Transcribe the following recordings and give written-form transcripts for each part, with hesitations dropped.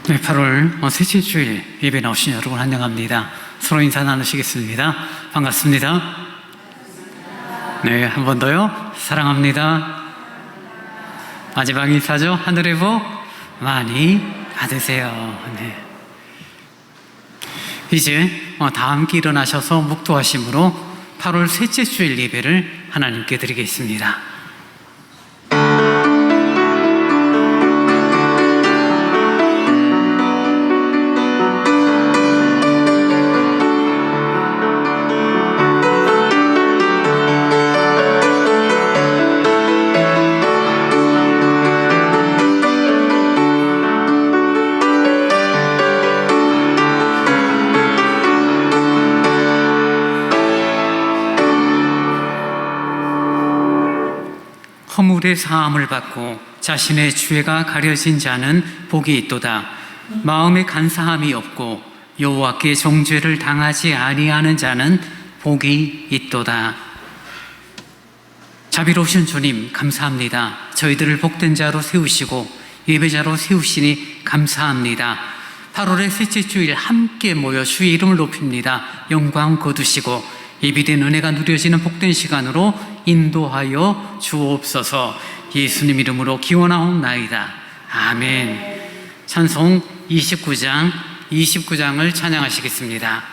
네, 8월 셋째 주일 예배 나오신 여러분 환영합니다. 서로 인사 나누시겠습니다. 반갑습니다. 네, 한 번 더요. 사랑합니다. 마지막 인사죠. 하늘의 복 많이 받으세요. 네. 이제 다 함께 일어나셔서 묵도하심으로 8월 셋째 주일 예배를 하나님께 드리겠습니다. 허물의 사함을 받고 자신의 죄가 가려진 자는 복이 있도다. 마음에 간사함이 없고 여호와께 정죄를 당하지 아니하는 자는 복이 있도다. 자비로우신 주님 감사합니다. 저희들을 복된 자로 세우시고 예배자로 세우시니 감사합니다. 8월의 셋째 주일 함께 모여 주의 이름을 높입니다. 영광 거두시고 예비된 은혜가 누려지는 복된 시간으로 인도하여 주옵소서. 예수님 이름으로 기원하옵나이다. 아멘. 찬송 29장을 찬양하시겠습니다.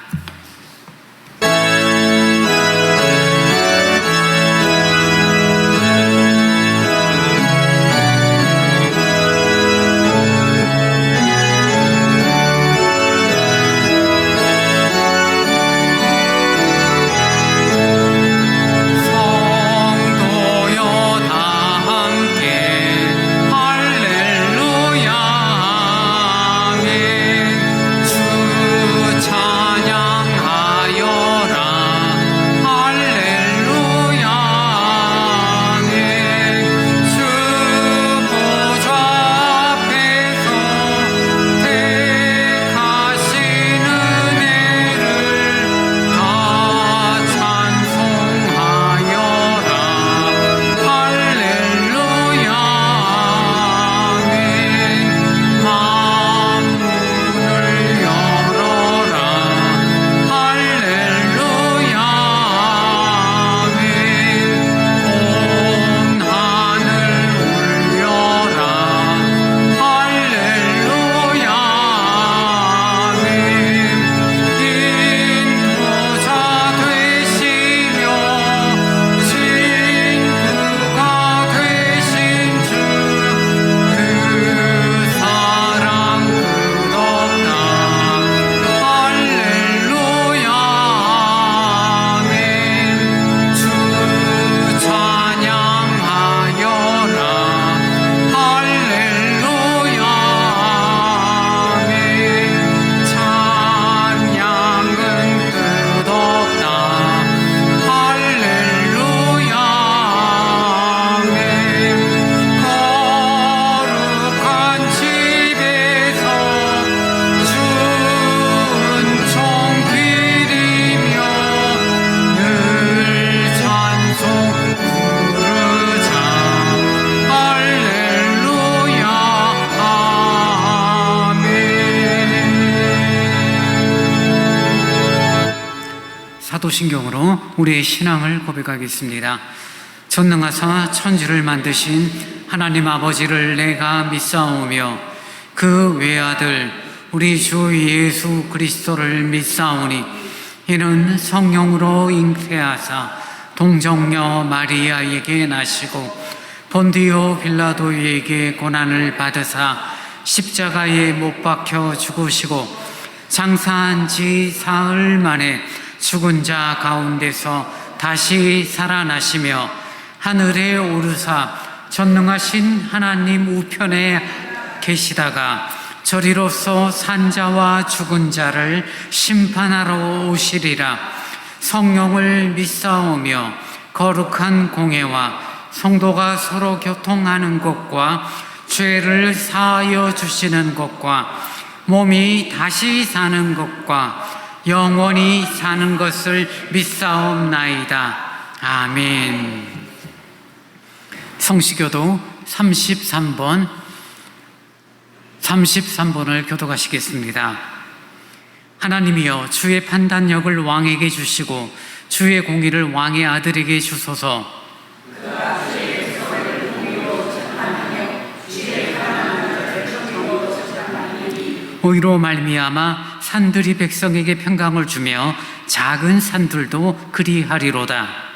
사도신경으로 우리의 신앙을 고백하겠습니다. 전능하사 천지를 만드신 하나님 아버지를 내가 믿사오며 그 외아들 우리 주 예수 그리스도를 믿사오니 이는 성령으로 잉태하사 동정녀 마리아에게 나시고 본디오 빌라도에게 고난을 받으사 십자가에 못 박혀 죽으시고 장사한 지 사흘 만에 죽은 자 가운데서 다시 살아나시며 하늘에 오르사 전능하신 하나님 우편에 계시다가 저리로서 산자와 죽은 자를 심판하러 오시리라. 성령을 믿사오며 거룩한 공회와 성도가 서로 교통하는 것과 죄를 사하여 주시는 것과 몸이 다시 사는 것과 영원히 사는 것을 믿사옵나이다. 아멘. 성시교도 33번 33번을 교독하시겠습니다. 하나님이여, 주의 판단력을 왕에게 주시고 주의 공의를 왕의 아들에게 주소서. 오이로 말미암아 산들이 백성에게 평강을 주며 작은 산들도 그리하리로다.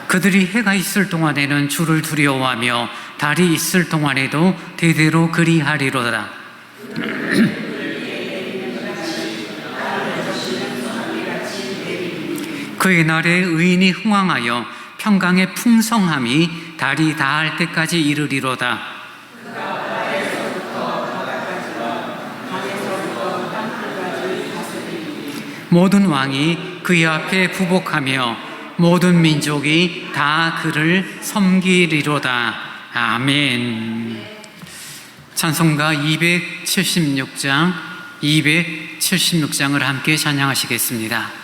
그들이 해가 있을 동안에는 주를 두려워하며 달이 있을 동안에도 대대로 그리하리로다. 그의 날에 의인이 흥왕하여 평강의 풍성함이 달이 다할 때까지 이르리로다. 모든 왕이 그의 앞에 부복하며 모든 민족이 다 그를 섬기리로다. 아멘. 찬송가 276장을 함께 찬양하시겠습니다.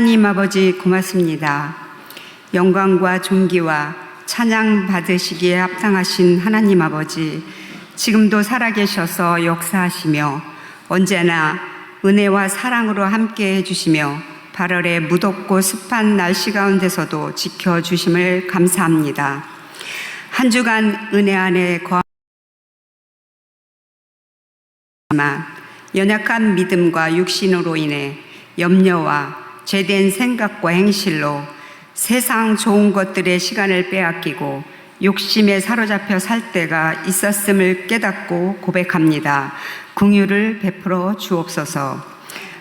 하나님 아버지 고맙습니다. 영광과 존귀와 찬양 받으시기에 합당하신 하나님 아버지, 지금도 살아계셔서 역사하시며 언제나 은혜와 사랑으로 함께 해주시며 8월의 무덥고 습한 날씨 가운데서도 지켜주심을 감사합니다. 한 주간 은혜 안에 거하지만 연약한 믿음과 육신으로 인해 염려와 죄된 생각과 행실로 세상 좋은 것들의 시간을 빼앗기고 욕심에 사로잡혀 살 때가 있었음을 깨닫고 고백합니다. 긍휼을 베풀어 주옵소서.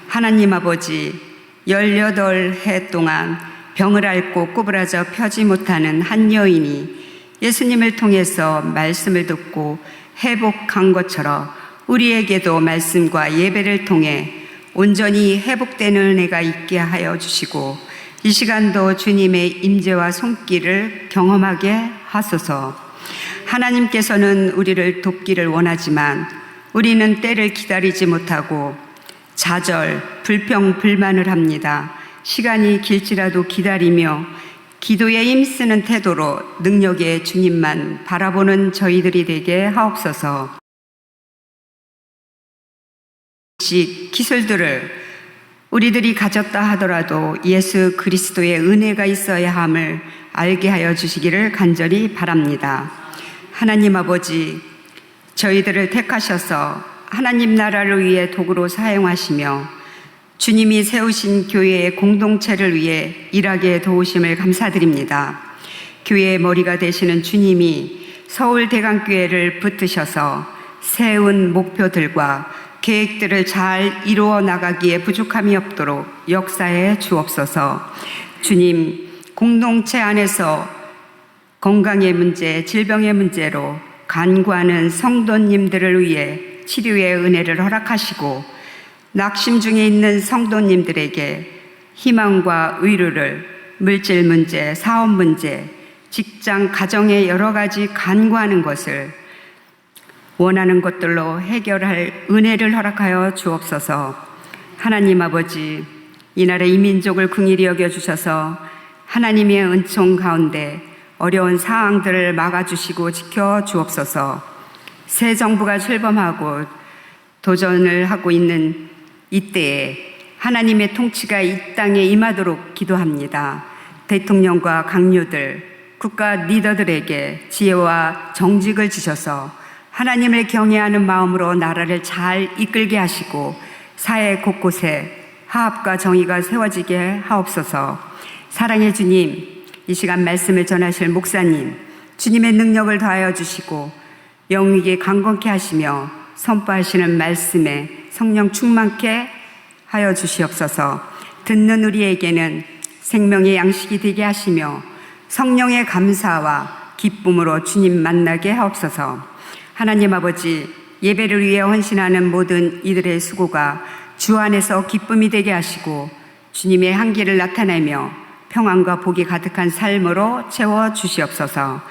하나님 아버지, 18해 동안 병을 앓고 구부라져 펴지 못하는 한 여인이 예수님을 통해서 말씀을 듣고 회복한 것처럼 우리에게도 말씀과 예배를 통해 온전히 회복되는 은혜가 있게 하여 주시고 이 시간도 주님의 임재와 손길을 경험하게 하소서. 하나님께서는 우리를 돕기를 원하지만 우리는 때를 기다리지 못하고 좌절, 불평, 불만을 합니다. 시간이 길지라도 기다리며 기도에 힘쓰는 태도로 능력의 주님만 바라보는 저희들이 되게 하옵소서. 기술들을 우리들이 가졌다 하더라도 예수 그리스도의 은혜가 있어야 함을 알게 하여 주시기를 간절히 바랍니다. 하나님 아버지, 저희들을 택하셔서 하나님 나라를 위해 도구로 사용하시며 주님이 세우신 교회의 공동체를 위해 일하게 도우심을 감사드립니다. 교회의 머리가 되시는 주님이 서울대강교회를 붙드셔서 세운 목표들과 계획들을 잘 이루어 나가기에 부족함이 없도록 역사해 주옵소서. 주님, 공동체 안에서 건강의 문제, 질병의 문제로 간구하는 성도님들을 위해 치료의 은혜를 허락하시고 낙심 중에 있는 성도님들에게 희망과 위로를 물질 문제, 사업 문제, 직장, 가정의 여러 가지 간구하는 것을 원하는 것들로 해결할 은혜를 허락하여 주옵소서. 하나님 아버지, 이날의 이민족을 긍휼히 여겨주셔서 하나님의 은총 가운데 어려운 상황들을 막아주시고 지켜주옵소서. 새 정부가 출범하고 도전을 하고 있는 이때에 하나님의 통치가 이 땅에 임하도록 기도합니다. 대통령과 강요들, 국가 리더들에게 지혜와 정직을 주셔서 하나님을 경외하는 마음으로 나라를 잘 이끌게 하시고 사회 곳곳에 화합과 정의가 세워지게 하옵소서. 사랑의 주님, 이 시간 말씀을 전하실 목사님, 주님의 능력을 더하여 주시고 영육에 강건케 하시며 선포하시는 말씀에 성령 충만케 하여 주시옵소서. 듣는 우리에게는 생명의 양식이 되게 하시며 성령의 감사와 기쁨으로 주님 만나게 하옵소서. 하나님 아버지, 예배를 위해 헌신하는 모든 이들의 수고가 주 안에서 기쁨이 되게 하시고 주님의 향기를 나타내며 평안과 복이 가득한 삶으로 채워 주시옵소서.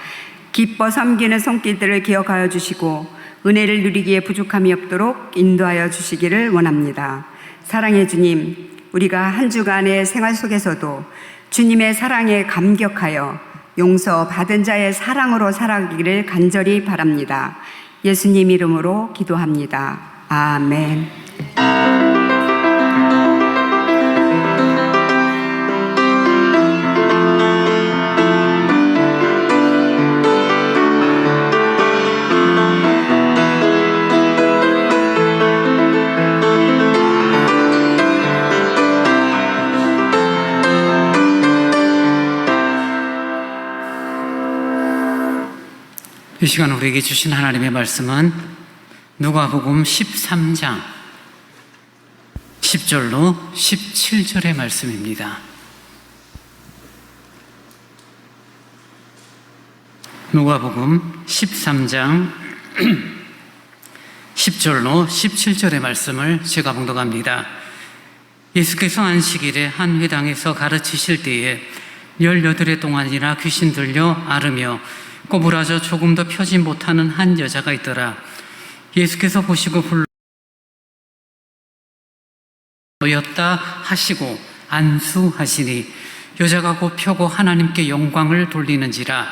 기뻐 섬기는 손길들을 기억하여 주시고 은혜를 누리기에 부족함이 없도록 인도하여 주시기를 원합니다. 사랑의 주님, 우리가 한 주간의 생활 속에서도 주님의 사랑에 감격하여 용서받은 자의 사랑으로 살아가기를 간절히 바랍니다. 예수님 이름으로 기도합니다. 아멘. 이 시간 우리에게 주신 하나님의 말씀은 누가복음 13장 10절로 17절의 말씀입니다. 누가복음 13장 10절로 17절의 말씀을 제가 봉독합니다. 예수께서 안식일에 한 회당에서 가르치실 때에 18해 동안이나 귀신 들려 앓으며 꼬부라져 조금도 펴지 못하는 한 여자가 있더라. 예수께서 보시고 불렀다 하시고 안수하시니 여자가 곧 펴고 하나님께 영광을 돌리는지라.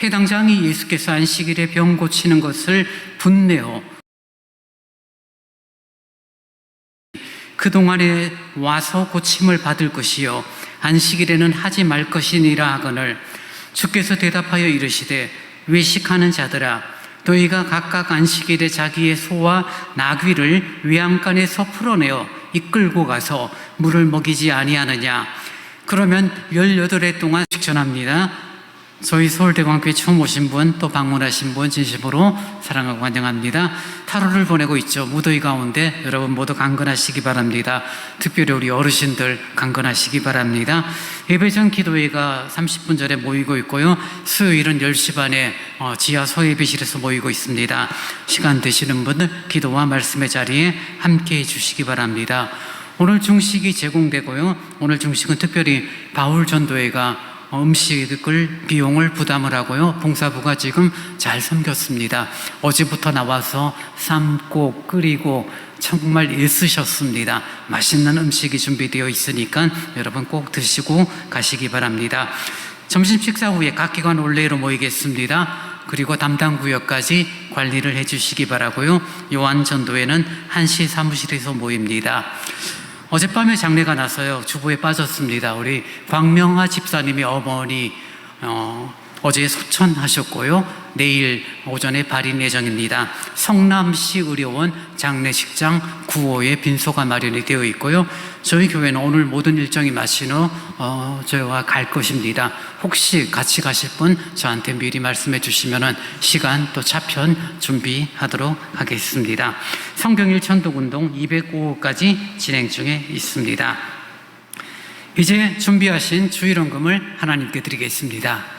회당장이 예수께서 안식일에 병 고치는 것을 분내어 그동안에 와서 고침을 받을 것이요 안식일에는 하지 말 것이니라 하거늘 주께서 대답하여 이르시되 외식하는 자들아 너희가 각각 안식일에 자기의 소와 나귀를 외양간에서 풀어내어 이끌고 가서 물을 먹이지 아니하느냐. 그러면 18해 동안 직전합니다. 저희 서울대광교회 처음 오신 분, 또 방문하신 분 진심으로 사랑하고 환영합니다. 8월을 보내고 있죠. 무더위 가운데 여러분 모두 강건하시기 바랍니다. 특별히 우리 어르신들 강건하시기 바랍니다. 예배 전 기도회가 30분 전에 모이고 있고요. 수요일은 10시 반에 지하 서예배실에서 모이고 있습니다. 시간 되시는 분들 기도와 말씀의 자리에 함께해 주시기 바랍니다. 오늘 중식이 제공되고요. 오늘 중식은 특별히 바울 전도회가 음식을 비용을 부담을 하고요. 봉사부가 지금 잘 섬겼습니다. 어제부터 나와서 삶고 끓이고 정말 애쓰셨습니다. 맛있는 음식이 준비되어 있으니까 여러분 꼭 드시고 가시기 바랍니다. 점심 식사 후에 각 기관 원래로 모이겠습니다. 그리고 담당 구역까지 관리를 해주시기 바라고요. 요한 전도회는 1시 사무실에서 모입니다. 어젯밤에 장례가 나서요. 주부에 빠졌습니다. 우리 광명하 집사님의 어머니 어제 소천하셨고요. 내일 오전에 발인 예정입니다. 성남시 의료원 장례식장 9호에 빈소가 마련이 되어 있고요. 저희 교회는 오늘 모든 일정이 마친 후 저희와 갈 것입니다. 혹시 같이 가실 분 저한테 미리 말씀해 주시면 시간 또 차편 준비하도록 하겠습니다. 성경일 천독운동 205호까지 진행 중에 있습니다. 이제 준비하신 주일원금을 하나님께 드리겠습니다.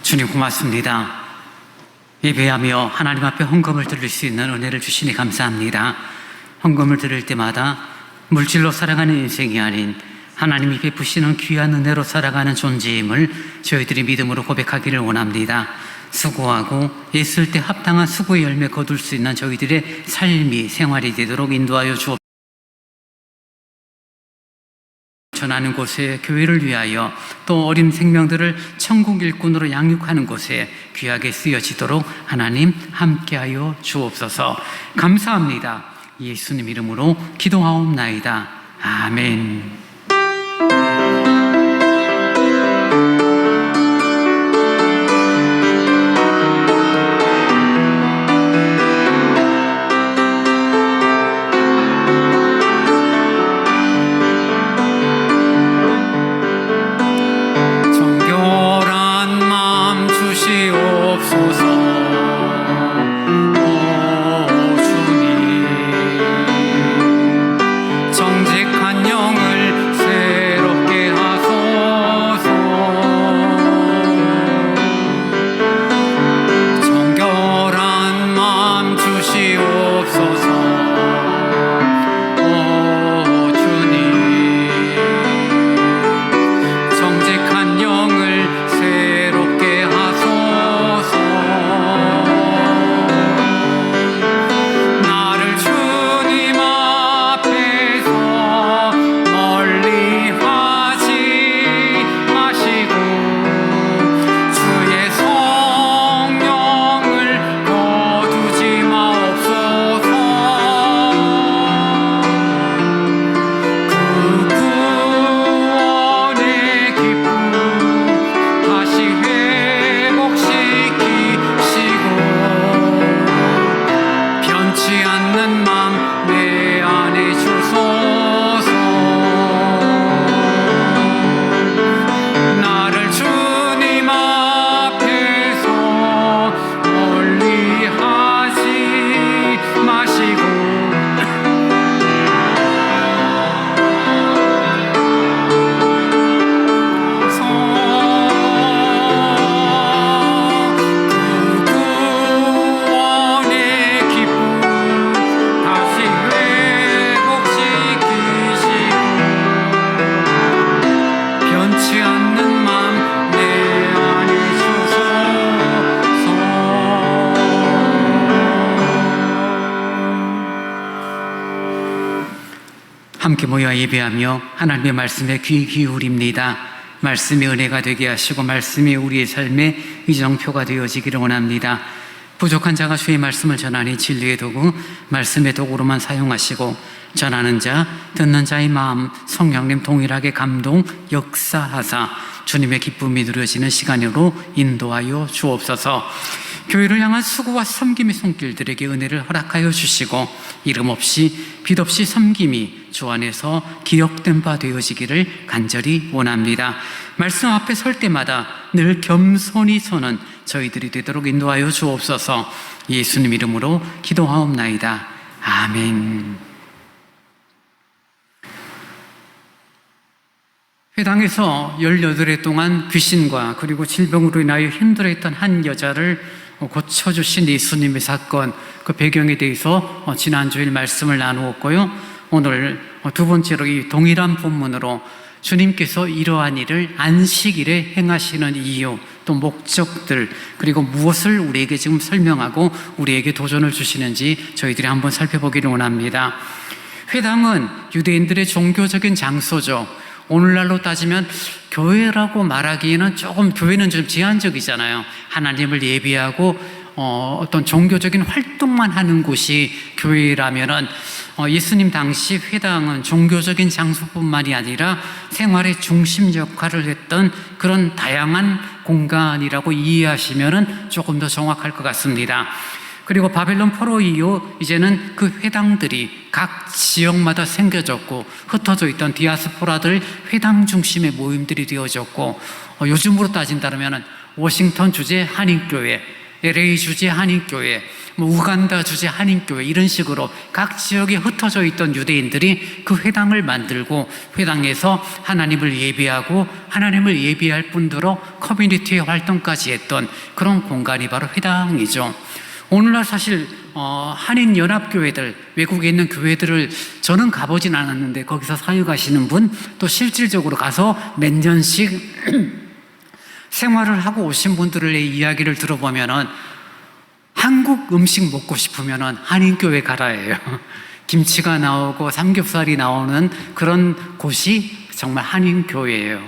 주님 고맙습니다. 예배하며 하나님 앞에 헌금을 드릴 수 있는 은혜를 주시니 감사합니다. 헌금을 드릴 때마다 물질로 살아가는 인생이 아닌 하나님이 베푸시는 귀한 은혜로 살아가는 존재임을 저희들이 믿음으로 고백하기를 원합니다. 수고하고 애쓸 때 합당한 수고의 열매 거둘 수 있는 저희들의 삶이 생활이 되도록 인도하여 주옵소서. 전하는 곳에 교회를 위하여 또 어린 생명들을 천국 일꾼으로 양육하는 곳에 귀하게 쓰여지도록 하나님 함께하여 주옵소서. 감사합니다. 예수님 이름으로 기도하옵나이다. 아멘. 정직한 영을 함께 모여 예배하며 하나님의 말씀에 귀 기울입니다. 말씀이 은혜가 되게 하시고 말씀이 우리의 삶의 이정표가 되어지기를 원합니다. 부족한 자가 주의 말씀을 전하니 진리의 도구, 말씀의 도구로만 사용하시고 전하는 자, 듣는 자의 마음 성령님 동일하게 감동, 역사하사 주님의 기쁨이 누려지는 시간으로 인도하여 주옵소서. 교회를 향한 수고와 섬김의 손길들에게 은혜를 허락하여 주시고 이름 없이 빛 없이 섬김이 주 안에서 기억된 바 되어지기를 간절히 원합니다. 말씀 앞에 설 때마다 늘 겸손히 서는 저희들이 되도록 인도하여 주옵소서. 예수님 이름으로 기도하옵나이다. 아멘. 회당에서 18해 동안 귀신과 그리고 질병으로 인하여 힘들어했던 한 여자를 고쳐주신 예수님의 사건, 그 배경에 대해서 지난주일 말씀을 나누었고요. 오늘 두 번째로 이 동일한 본문으로 주님께서 이러한 일을 안식일에 행하시는 이유, 또 목적들, 그리고 무엇을 우리에게 지금 설명하고 우리에게 도전을 주시는지 저희들이 한번 살펴보기를 원합니다. 회당은 유대인들의 종교적인 장소죠. 오늘날로 따지면 교회라고 말하기에는 조금, 교회는 좀 제한적이잖아요. 하나님을 예배하고 어떤 종교적인 활동만 하는 곳이 교회라면은 예수님 당시 회당은 종교적인 장소뿐만이 아니라 생활의 중심 역할을 했던 그런 다양한 공간이라고 이해하시면은 조금 더 정확할 것 같습니다. 그리고 바벨론 포로 이후 이제는 그 회당들이 각 지역마다 생겨졌고 흩어져 있던 디아스포라들 회당 중심의 모임들이 되어졌고 요즘으로 따진다면 워싱턴 주재 한인교회, LA 주재 한인교회, 우간다 주재 한인교회 이런 식으로 각 지역에 흩어져 있던 유대인들이 그 회당을 만들고 회당에서 하나님을 예배하고 하나님을 예배할 뿐더러 커뮤니티의 활동까지 했던 그런 공간이 바로 회당이죠. 오늘날 사실 한인 연합교회들, 외국에 있는 교회들을 저는 가보진 않았는데 거기서 사역하시는 분, 또 실질적으로 가서 몇 년씩 생활을 하고 오신 분들의 이야기를 들어보면은 한국 음식 먹고 싶으면은 한인교회 가라예요. 김치가 나오고 삼겹살이 나오는 그런 곳이 정말 한인교회예요.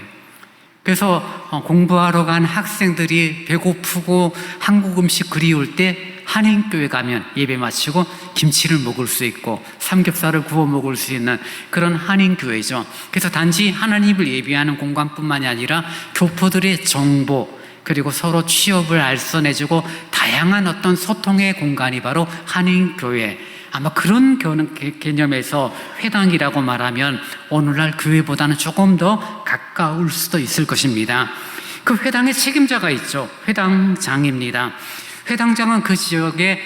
그래서 공부하러 간 학생들이 배고프고 한국 음식 그리울 때 한인교회 가면 예배 마치고 김치를 먹을 수 있고 삼겹살을 구워 먹을 수 있는 그런 한인교회죠. 그래서 단지 하나님을 예배하는 공간뿐만이 아니라 교포들의 정보, 그리고 서로 취업을 알선해주고 다양한 어떤 소통의 공간이 바로 한인교회. 아마 그런 개념에서 회당이라고 말하면 오늘날 교회보다는 조금 더 가까울 수도 있을 것입니다. 그 회당의 책임자가 있죠. 회당장입니다. 회당장은 그 지역에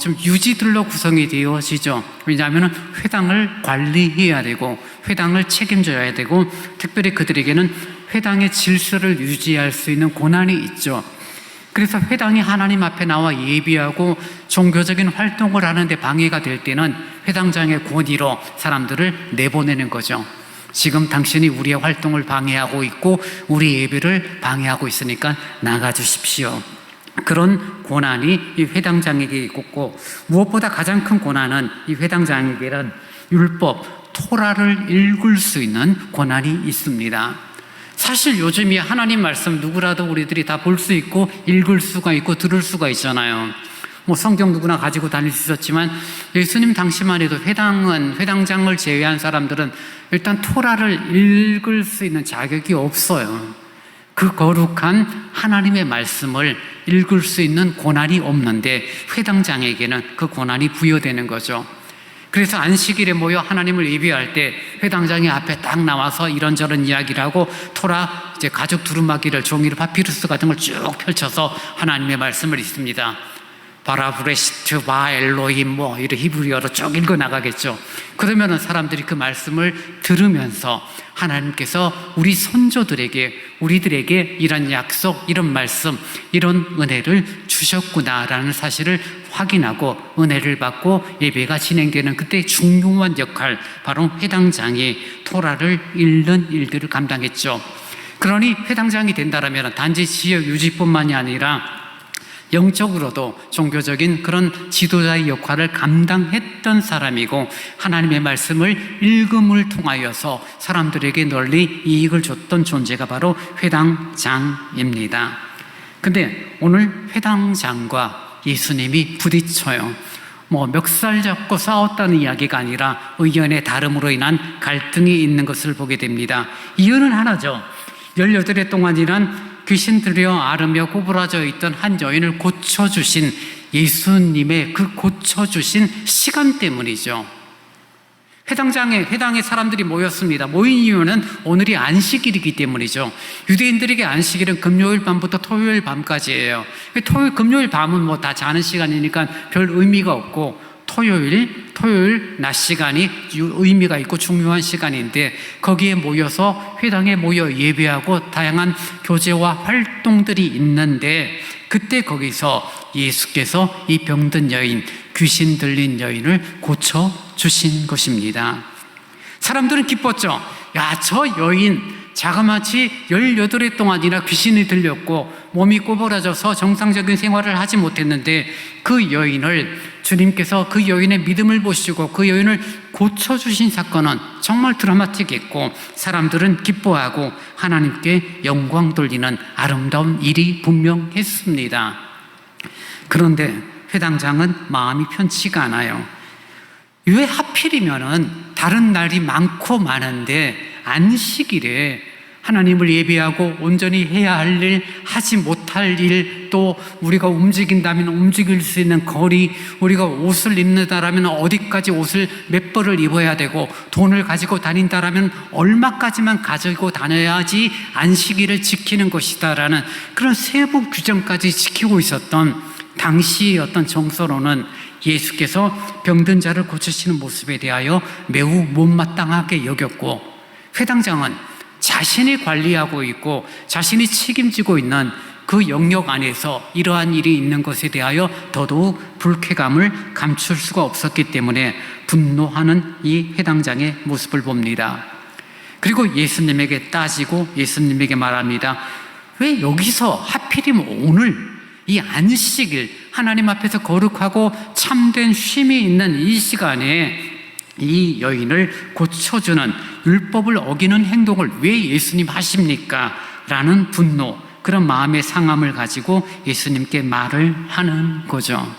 좀 유지들로 구성이 되어지죠. 왜냐하면 회당을 관리해야 되고 회당을 책임져야 되고 특별히 그들에게는 회당의 질서를 유지할 수 있는 권한이 있죠. 그래서 회당이 하나님 앞에 나와 예비하고 종교적인 활동을 하는데 방해가 될 때는 회당장의 권위로 사람들을 내보내는 거죠. 지금 당신이 우리의 활동을 방해하고 있고 우리 예배를 방해하고 있으니까 나가주십시오. 그런 권한이 이 회당장에게 있고, 무엇보다 가장 큰 권한은 이 회당장에게는 율법, 토라를 읽을 수 있는 권한이 있습니다. 사실 요즘 이 하나님 말씀 누구라도 우리들이 다 볼 수 있고 읽을 수가 있고 들을 수가 있잖아요. 성경 누구나 가지고 다닐 수 있었지만 예수님 당시만 해도 회당장을 제외한 사람들은 일단 토라를 읽을 수 있는 자격이 없어요. 그 거룩한 하나님의 말씀을 읽을 수 있는 권한이 없는데 회당장에게는 그 권한이 부여되는 거죠. 그래서 안식일에 모여 하나님을 예배할 때 회당장이 앞에 딱 나와서 이런저런 이야기를 하고 토라 이제 가죽 두루마기를 종이로 파피루스 같은 걸 쭉 펼쳐서 하나님의 말씀을 읽습니다. 바라브레시트 바 엘로힘 이런 히브리어로 쭉 읽어 나가겠죠. 그러면은 사람들이 그 말씀을 들으면서 하나님께서 우리 선조들에게 우리들에게 이런 약속, 이런 말씀, 이런 은혜를 주셨구나라는 사실을 확인하고 은혜를 받고 예배가 진행되는 그때 중요한 역할, 바로 회당장이 토라를 읽는 일들을 감당했죠. 그러니 회당장이 된다라면 단지 지역 유지뿐만이 아니라 영적으로도 종교적인 그런 지도자의 역할을 감당했던 사람이고 하나님의 말씀을 읽음을 통하여서 사람들에게 널리 이익을 줬던 존재가 바로 회당장입니다. 근데 오늘 회당장과 예수님이 부딪혀요. 멱살 잡고 싸웠다는 이야기가 아니라 의견의 다름으로 인한 갈등이 있는 것을 보게 됩니다. 이유는 하나죠. 18해 동안 지난 귀신 들여 앓으며 구부러져 있던 한 여인을 고쳐주신 예수님의 그 고쳐주신 시간 때문이죠. 회당에 사람들이 모였습니다. 모인 이유는 오늘이 안식일이기 때문이죠. 유대인들에게 안식일은 금요일 밤부터 토요일 밤까지예요. 금요일 밤은 다 자는 시간이니까 별 의미가 없고 토요일 낮 시간이 의미가 있고 중요한 시간인데 거기에 모여서 회당에 모여 예배하고 다양한 교제와 활동들이 있는데 그때 거기서 예수께서 이 병든 여인, 귀신 들린 여인을 고쳐주신 것입니다. 사람들은 기뻤죠. 야, 저 여인 자그마치 18해 동안이나 귀신이 들렸고 몸이 꼬부라져서 정상적인 생활을 하지 못했는데 그 여인을 주님께서 그 여인의 믿음을 보시고 그 여인을 고쳐주신 사건은 정말 드라마틱했고 사람들은 기뻐하고 하나님께 영광 돌리는 아름다운 일이 분명했습니다. 그런데 회당장은 마음이 편치가 않아요. 왜 하필이면은 다른 날이 많고 많은데 안식일에 하나님을 예배하고 온전히 해야 할 일, 하지 못할 일, 또 우리가 움직인다면 움직일 수 있는 거리, 우리가 옷을 입는다라면 어디까지 옷을 몇 벌을 입어야 되고 돈을 가지고 다닌다라면 얼마까지만 가지고 다녀야지 안식일을 지키는 것이다라는 그런 세부 규정까지 지키고 있었던 당시의 어떤 정서로는 예수께서 병든 자를 고치시는 모습에 대하여 매우 못마땅하게 여겼고 회당장은 자신이 관리하고 있고 자신이 책임지고 있는 그 영역 안에서 이러한 일이 있는 것에 대하여 더더욱 불쾌감을 감출 수가 없었기 때문에 분노하는 이 회당장의 모습을 봅니다. 그리고 예수님에게 따지고 예수님에게 말합니다. 왜 여기서 하필이면 오늘 이 안식일 하나님 앞에서 거룩하고 참된 쉼이 있는 이 시간에 이 여인을 고쳐주는 율법을 어기는 행동을 왜 예수님 하십니까? 라는 분노, 그런 마음의 상함을 가지고 예수님께 말을 하는 거죠.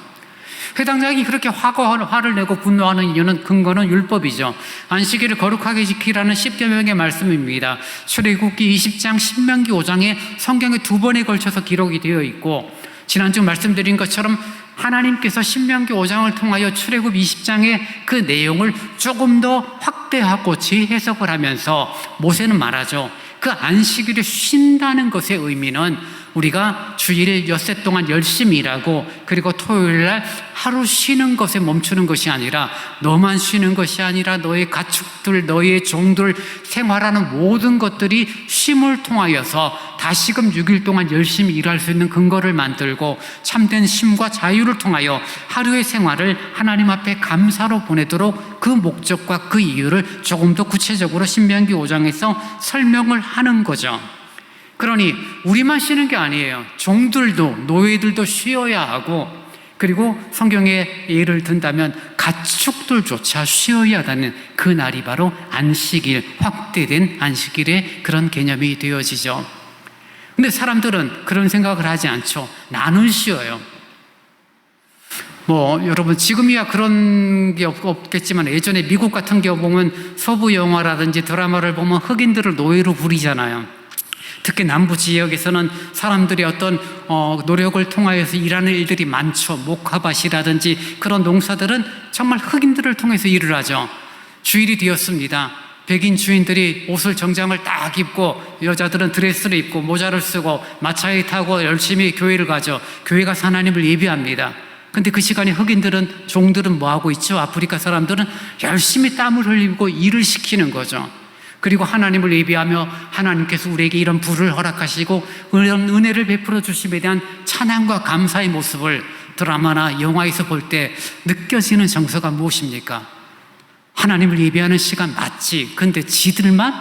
회당장이 그렇게 화를 내고 분노하는 이유는 근거는 율법이죠. 안식일을 거룩하게 지키라는 10계명의 말씀입니다. 출애굽기 20장, 신명기 5장에 성경에 2번에 걸쳐서 기록이 되어 있고 지난주 말씀드린 것처럼 하나님께서 신명기 5장을 통하여 출애굽 20장의 그 내용을 조금 더 확대하고 재해석을 하면서 모세는 말하죠. 그 안식일에 쉰다는 것의 의미는 우리가 주일 엿새 동안 열심히 일하고 그리고 토요일날 하루 쉬는 것에 멈추는 것이 아니라 너만 쉬는 것이 아니라 너의 가축들, 너의 종들 생활하는 모든 것들이 쉼을 통하여서 다시금 6일 동안 열심히 일할 수 있는 근거를 만들고 참된 쉼과 자유를 통하여 하루의 생활을 하나님 앞에 감사로 보내도록 그 목적과 그 이유를 조금 더 구체적으로 신명기 5장에서 설명을 하는 거죠. 그러니 우리만 쉬는 게 아니에요. 종들도 노예들도 쉬어야 하고 그리고 성경에 예를 든다면 가축들조차 쉬어야 하는 그 날이 바로 안식일, 확대된 안식일의 그런 개념이 되어지죠. 근데 사람들은 그런 생각을 하지 않죠. 나는 쉬어요. 여러분 지금이야 그런 게 없겠지만 예전에 미국 같은 경우 보면 서부 영화라든지 드라마를 보면 흑인들을 노예로 부리잖아요. 특히 남부 지역에서는 사람들이 어떤 노력을 통하여서 일하는 일들이 많죠. 목화밭이라든지 그런 농사들은 정말 흑인들을 통해서 일을 하죠. 주일이 되었습니다. 백인 주인들이 옷을 정장을 딱 입고 여자들은 드레스를 입고 모자를 쓰고 마차에 타고 열심히 교회를 가죠. 교회 가서 하나님을 예배합니다. 근데 그 시간에 흑인들은, 종들은 뭐 하고 있죠? 아프리카 사람들은 열심히 땀을 흘리고 일을 시키는 거죠. 그리고 하나님을 예배하며 하나님께서 우리에게 이런 부를 허락하시고 이런 은혜를 베풀어 주심에 대한 찬양과 감사의 모습을 드라마나 영화에서 볼 때 느껴지는 정서가 무엇입니까? 하나님을 예배하는 시간 맞지. 근데 지들만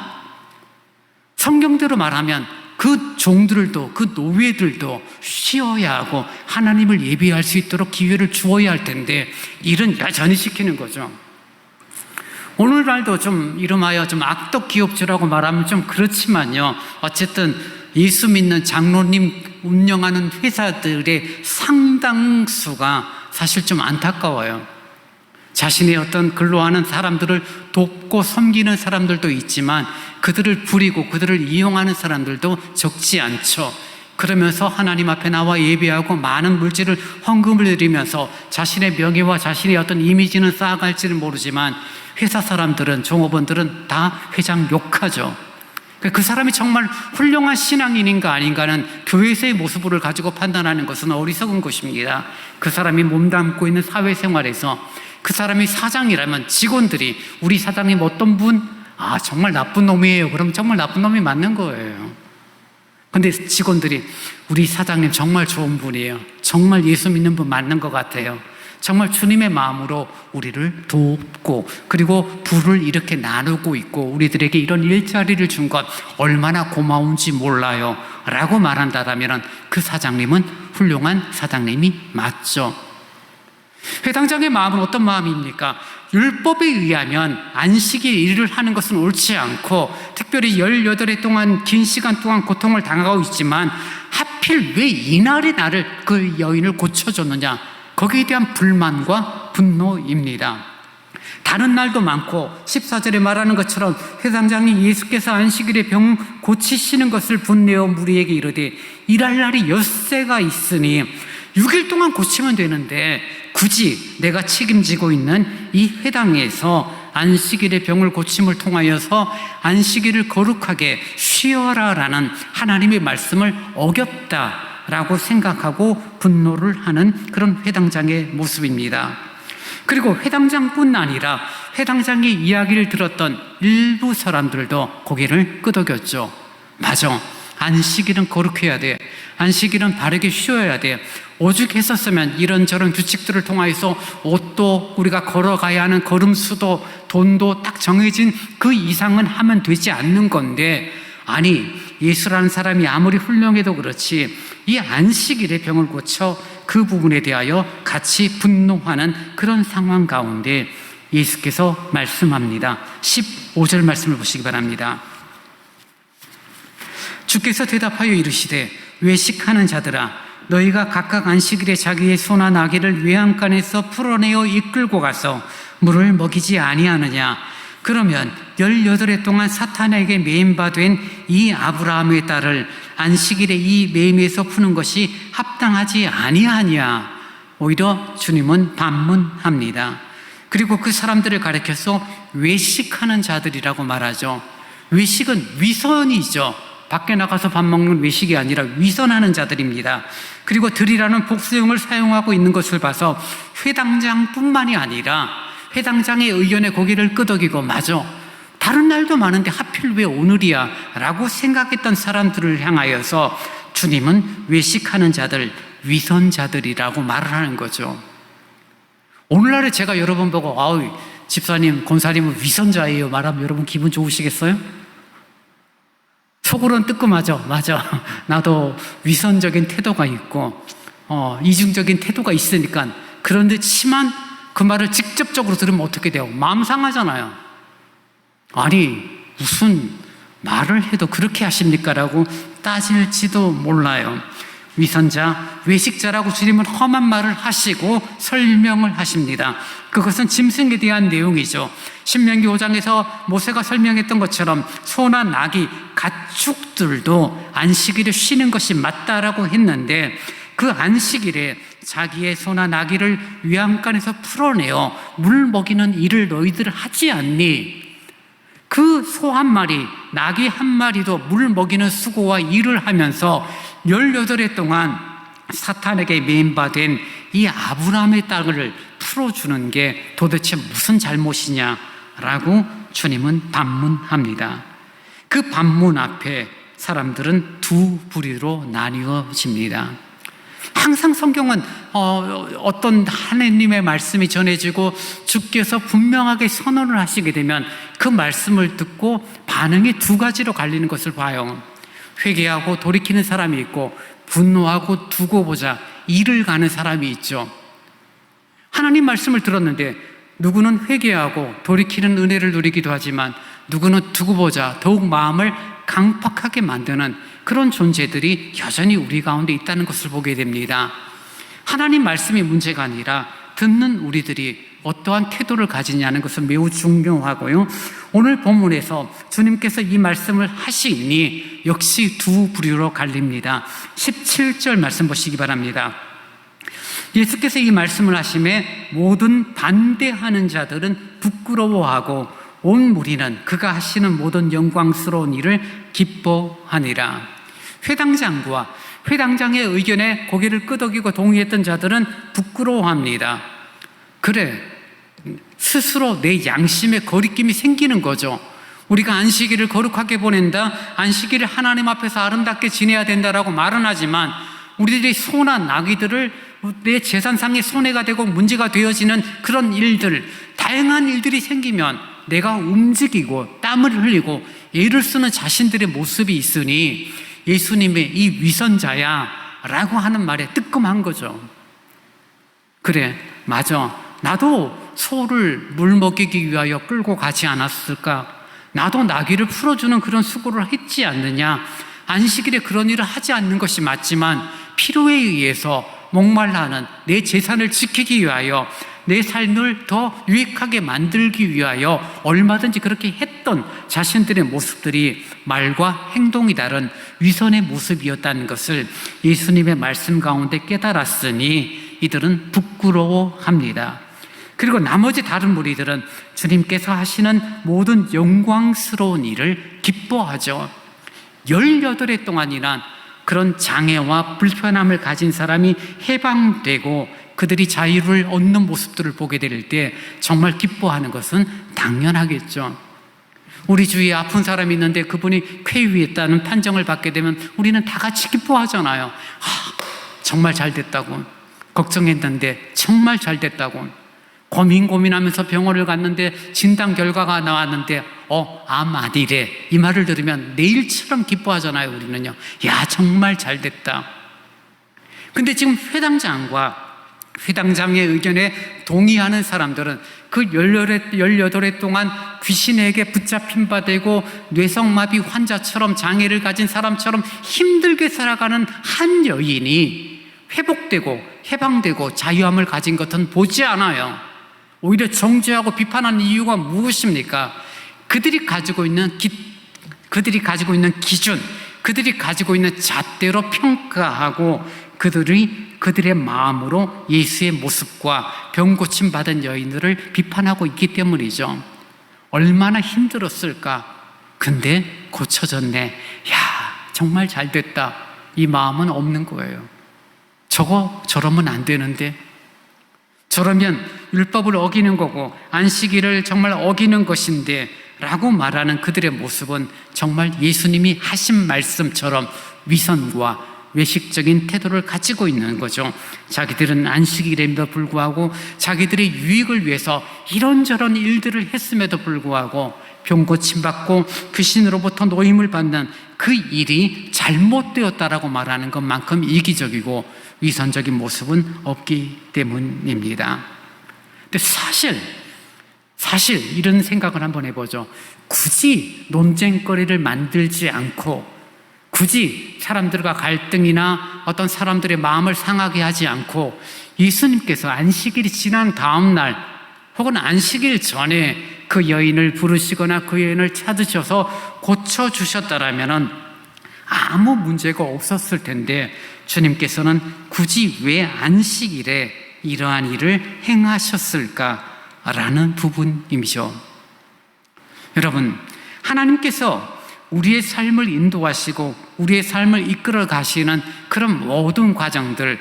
성경대로 말하면 그 종들도, 그 노예들도 쉬어야 하고 하나님을 예배할 수 있도록 기회를 주어야 할 텐데 일은 여전히 시키는 거죠. 오늘날도 좀 이름하여 좀 악덕 기업주라고 말하면 좀 그렇지만요, 어쨌든 예수 믿는 장로님 운영하는 회사들의 상당수가 사실 좀 안타까워요. 자신의 어떤 근로하는 사람들을 돕고 섬기는 사람들도 있지만 그들을 부리고 그들을 이용하는 사람들도 적지 않죠. 그러면서 하나님 앞에 나와 예배하고 많은 물질을 헌금을 드리면서 자신의 명예와 자신의 어떤 이미지는 쌓아갈지는 모르지만 회사 사람들은, 종업원들은 다 회장 욕하죠. 그 사람이 정말 훌륭한 신앙인인가 아닌가는 교회에서의 모습을 가지고 판단하는 것은 어리석은 것입니다. 그 사람이 몸담고 있는 사회생활에서 그 사람이 사장이라면 직원들이 우리 사장님 어떤 분? 정말 나쁜 놈이에요. 그럼 정말 나쁜 놈이 맞는 거예요. 근데 직원들이 우리 사장님 정말 좋은 분이에요. 정말 예수 믿는 분 맞는 것 같아요. 정말 주님의 마음으로 우리를 돕고 그리고 부를 이렇게 나누고 있고 우리들에게 이런 일자리를 준 것 얼마나 고마운지 몰라요 라고 말한다면 그 사장님은 훌륭한 사장님이 맞죠. 회당장의 마음은 어떤 마음입니까? 율법에 의하면 안식일 일을 하는 것은 옳지 않고 특별히 18해 동안 긴 시간 동안 고통을 당하고 있지만 하필 왜 이날에 나를 그 여인을 고쳐줬느냐, 거기에 대한 불만과 분노입니다. 다른 날도 많고 14절에 말하는 것처럼 회당장이 예수께서 안식일에 병 고치시는 것을 분내어 무리에게 이르되 일할 날이 엿새가 있으니 6일 동안 고치면 되는데 굳이 내가 책임지고 있는 이 회당에서 안식일의 병을 고침을 통하여서 안식일을 거룩하게 쉬어라라는 하나님의 말씀을 어겼다라고 생각하고 분노를 하는 그런 회당장의 모습입니다. 그리고 회당장뿐 아니라 회당장의 이야기를 들었던 일부 사람들도 고개를 끄덕였죠. 맞아, 안식일은 거룩해야 돼. 안식일은 바르게 쉬어야 돼. 오죽했었으면 이런저런 규칙들을 통하여서 옷도 우리가 걸어가야 하는 걸음수도 돈도 딱 정해진 그 이상은 하면 되지 않는 건데, 아니 예수라는 사람이 아무리 훌륭해도 그렇지 이 안식일에 병을 고쳐 그 부분에 대하여 같이 분노하는 그런 상황 가운데 예수께서 말씀합니다. 15절 말씀을 보시기 바랍니다. 주께서 대답하여 이르시되 외식하는 자들아, 너희가 각각 안식일에 자기의 소나 나귀를 외양간에서 풀어내어 이끌고 가서 물을 먹이지 아니하느냐? 그러면 18해 동안 사탄에게 매임받은 이 아브라함의 딸을 안식일에 이 매임에서 푸는 것이 합당하지 아니하냐? 오히려 주님은 반문합니다. 그리고 그 사람들을 가리켜서 외식하는 자들이라고 말하죠. 외식은 위선이죠. 밖에 나가서 밥 먹는 외식이 아니라 위선하는 자들입니다. 그리고 들이라는 복수형을 사용하고 있는 것을 봐서 회당장뿐만이 아니라 회당장의 의견에 고개를 끄덕이고 맞아, 다른 날도 많은데 하필 왜 오늘이야? 라고 생각했던 사람들을 향하여서 주님은 외식하는 자들, 위선자들이라고 말을 하는 거죠. 오늘날에 제가 여러 번 보고 집사님, 권사님은 위선자예요 말하면 여러분 기분 좋으시겠어요? 속으로는 뜨끔하죠. 맞아, 나도 위선적인 태도가 있고 이중적인 태도가 있으니까. 그런데 치만 그 말을 직접적으로 들으면 어떻게 돼요? 마음 상하잖아요. 아니 무슨 말을 해도 그렇게 하십니까? 라고 따질지도 몰라요. 위선자, 외식자라고 주님은 험한 말을 하시고 설명을 하십니다. 그것은 짐승에 대한 내용이죠. 신명기 5장에서 모세가 설명했던 것처럼 소나 나귀, 가축들도 안식일에 쉬는 것이 맞다라고 했는데 그 안식일에 자기의 소나 나귀를 외양간에서 풀어내어 물 먹이는 일을 너희들 하지 않니? 그 소 한 마리, 나귀 한 마리도 물 먹이는 수고와 일을 하면서 18해 동안 사탄에게 매임받은 이 아브라함의 딸을 풀어주는 게 도대체 무슨 잘못이냐라고 주님은 반문합니다. 그 반문 앞에 사람들은 두 부류로 나뉘어집니다. 항상 성경은 어떤 하나님의 말씀이 전해지고 주께서 분명하게 선언을 하시게 되면 그 말씀을 듣고 반응이 두 가지로 갈리는 것을 봐요. 회개하고 돌이키는 사람이 있고 분노하고 두고 보자 이를 가는 사람이 있죠. 하나님 말씀을 들었는데 누구는 회개하고 돌이키는 은혜를 누리기도 하지만 누구는 두고 보자 더욱 마음을 강팍하게 만드는 그런 존재들이 여전히 우리 가운데 있다는 것을 보게 됩니다. 하나님 말씀이 문제가 아니라 듣는 우리들이 어떠한 태도를 가지냐는 것은 매우 중요하고요. 오늘 본문에서 주님께서 이 말씀을 하시니 역시 두 부류로 갈립니다. 17절 말씀 보시기 바랍니다. 예수께서 이 말씀을 하심에 모든 반대하는 자들은 부끄러워하고 온 무리는 그가 하시는 모든 영광스러운 일을 기뻐하니라. 회당장과 회당장의 의견에 고개를 끄덕이고 동의했던 자들은 부끄러워합니다. 그래, 스스로 내 양심에 거리낌이 생기는 거죠. 우리가 안식일을 거룩하게 보낸다, 안식일을 하나님 앞에서 아름답게 지내야 된다라고 말은 하지만 우리들이 소나 나귀들을 내 재산상의 손해가 되고 문제가 되어지는 그런 일들, 다양한 일들이 생기면 내가 움직이고 땀을 흘리고 애를 쓰는 자신들의 모습이 있으니 예수님의 이 위선자야 라고 하는 말에 뜨끔한 거죠. 그래, 맞아. 나도 소를 물 먹이기 위하여 끌고 가지 않았을까? 나도 나귀를 풀어주는 그런 수고를 했지 않느냐? 안식일에 그런 일을 하지 않는 것이 맞지만 필요에 의해서 목말라하는 내 재산을 지키기 위하여 내 삶을 더 유익하게 만들기 위하여 얼마든지 그렇게 했던 자신들의 모습들이 말과 행동이 다른 위선의 모습이었다는 것을 예수님의 말씀 가운데 깨달았으니 이들은 부끄러워합니다. 그리고 나머지 다른 무리들은 주님께서 하시는 모든 영광스러운 일을 기뻐하죠. 18해 동안이나 그런 장애와 불편함을 가진 사람이 해방되고 그들이 자유를 얻는 모습들을 보게 될 때 정말 기뻐하는 것은 당연하겠죠. 우리 주위에 아픈 사람이 있는데 그분이 쾌유했다는 판정을 받게 되면 우리는 다 같이 기뻐하잖아요. 정말 잘 됐다고. 걱정했는데 정말 잘 됐다고. 고민하면서 병원을 갔는데 진단 결과가 나왔는데 암 아니래. 이 말을 들으면 내일처럼 기뻐하잖아요. 우리는요. 야, 정말 잘 됐다. 근데 지금 회당장의 의견에 동의하는 사람들은 그 18해 동안 귀신에게 붙잡힌 바 되고 뇌성마비 환자처럼 장애를 가진 사람처럼 힘들게 살아가는 한 여인이 회복되고 해방되고 자유함을 가진 것은 보지 않아요. 오히려 정죄하고 비판하는 이유가 무엇입니까? 그들이 가지고 있는 기준, 그들이 가지고 있는 잣대로 평가하고 그들의 마음으로 예수의 모습과 병 고침 받은 여인들을 비판하고 있기 때문이죠. 얼마나 힘들었을까? 근데 고쳐졌네. 야, 정말 잘 됐다. 이 마음은 없는 거예요. 저러면 안 되는데. 저러면 율법을 어기는 거고 안식일을 정말 어기는 것인데 라고 말하는 그들의 모습은 정말 예수님이 하신 말씀처럼 위선과 외식적인 태도를 가지고 있는 거죠. 자기들은 안식일임에도 불구하고 자기들의 유익을 위해서 이런저런 일들을 했음에도 불구하고 병 고침받고 귀신으로부터 노임을 받는 그 일이 잘못되었다라고 말하는 것만큼 이기적이고 위선적인 모습은 없기 때문입니다. 근데 사실 이런 생각을 한번 해보죠. 굳이 논쟁거리를 만들지 않고 굳이 사람들과 갈등이나 어떤 사람들의 마음을 상하게 하지 않고 예수님께서 안식일이 지난 다음 날 혹은 안식일 전에 그 여인을 부르시거나 그 여인을 찾으셔서 고쳐주셨다라면 아무 문제가 없었을 텐데 주님께서는 굳이 왜 안식일에 이러한 일을 행하셨을까라는 부분이죠. 여러분, 하나님께서 우리의 삶을 인도하시고 우리의 삶을 이끌어 가시는 그런 모든 과정들,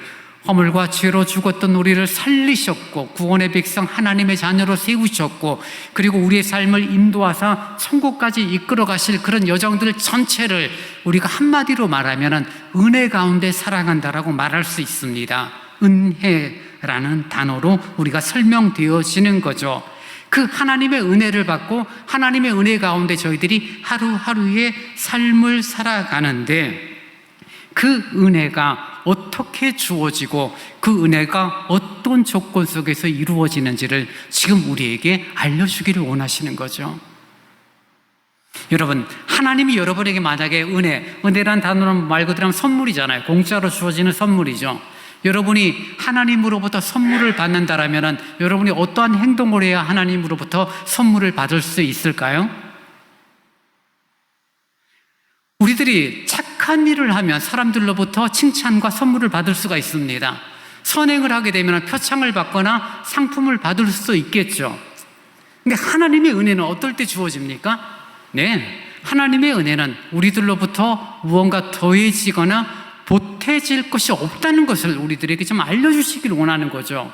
허물과 죄로 죽었던 우리를 살리셨고 구원의 백성 하나님의 자녀로 세우셨고 그리고 우리의 삶을 인도하사 천국까지 이끌어 가실 그런 여정들 전체를 우리가 한마디로 말하면 은혜 가운데 살아간다라고 말할 수 있습니다. 은혜라는 단어로 우리가 설명되어지는 거죠. 그 하나님의 은혜를 받고 하나님의 은혜 가운데 저희들이 하루하루의 삶을 살아가는데 그 은혜가 어떻게 주어지고 그 은혜가 어떤 조건 속에서 이루어지는지를 지금 우리에게 알려주기를 원하시는 거죠. 여러분, 하나님이 여러분에게 만약에 은혜란 단어는 말 그대로 하면 선물이잖아요. 공짜로 주어지는 선물이죠. 여러분이 하나님으로부터 선물을 받는다라면 여러분이 어떠한 행동을 해야 하나님으로부터 선물을 받을 수 있을까요? 우리들이 착한 일을 하면 사람들로부터 칭찬과 선물을 받을 수가 있습니다. 선행을 하게 되면 표창을 받거나 상품을 받을 수 있겠죠. 근데 하나님의 은혜는 어떨 때 주어집니까? 네, 하나님의 은혜는 우리들로부터 무언가 더해지거나 보태질 것이 없다는 것을 우리들에게 좀 알려주시길 원하는 거죠.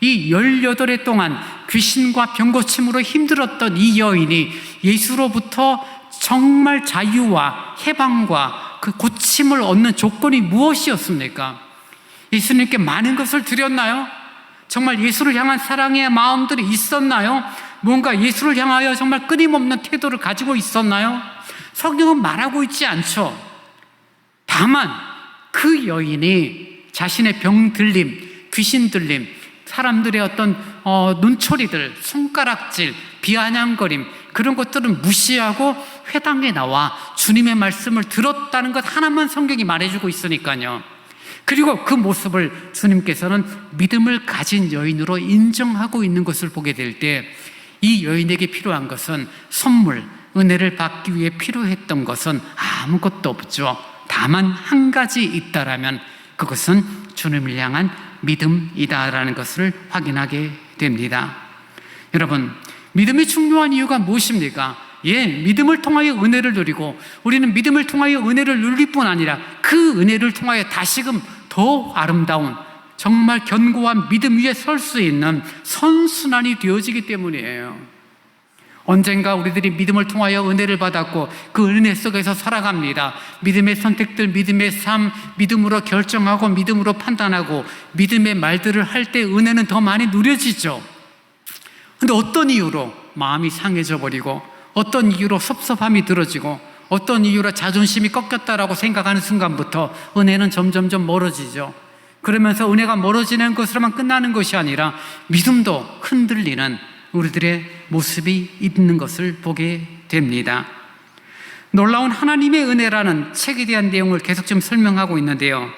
이 18해 동안 귀신과 병고침으로 힘들었던 이 여인이 예수로부터 정말 자유와 해방과 그 고침을 얻는 조건이 무엇이었습니까? 예수님께 많은 것을 드렸나요? 정말 예수를 향한 사랑의 마음들이 있었나요? 뭔가 예수를 향하여 정말 끊임없는 태도를 가지고 있었나요? 성경은 말하고 있지 않죠. 다만 그 여인이 자신의 병 들림, 귀신 들림, 사람들의 어떤 눈초리들, 손가락질, 비아냥거림, 그런 것들은 무시하고 회당에 나와 주님의 말씀을 들었다는 것 하나만 성경이 말해주고 있으니까요. 그리고 그 모습을 주님께서는 믿음을 가진 여인으로 인정하고 있는 것을 보게 될 때 이 여인에게 필요한 것은 선물, 은혜를 받기 위해 필요했던 것은 아무것도 없죠. 다만 한 가지 있다라면 그것은 주님을 향한 믿음이다라는 것을 확인하게 됩니다. 여러분, 믿음이 중요한 이유가 무엇입니까? 믿음을 통하여 은혜를 누리고 우리는 믿음을 통하여 은혜를 누릴 뿐 아니라 그 은혜를 통하여 다시금 더 아름다운 정말 견고한 믿음 위에 설 수 있는 선순환이 되어지기 때문이에요. 언젠가 우리들이 믿음을 통하여 은혜를 받았고 그 은혜 속에서 살아갑니다. 믿음의 선택들, 믿음의 삶, 믿음으로 결정하고 믿음으로 판단하고 믿음의 말들을 할 때 은혜는 더 많이 누려지죠. 그런데 어떤 이유로 마음이 상해져 버리고 어떤 이유로 섭섭함이 들어지고 어떤 이유로 자존심이 꺾였다라고 생각하는 순간부터 은혜는 점점점 멀어지죠. 그러면서 은혜가 멀어지는 것으로만 끝나는 것이 아니라 믿음도 흔들리는 우리들의 모습이 있는 것을 보게 됩니다. 놀라운 하나님의 은혜라는 책에 대한 내용을 계속 좀 설명하고 있는데요.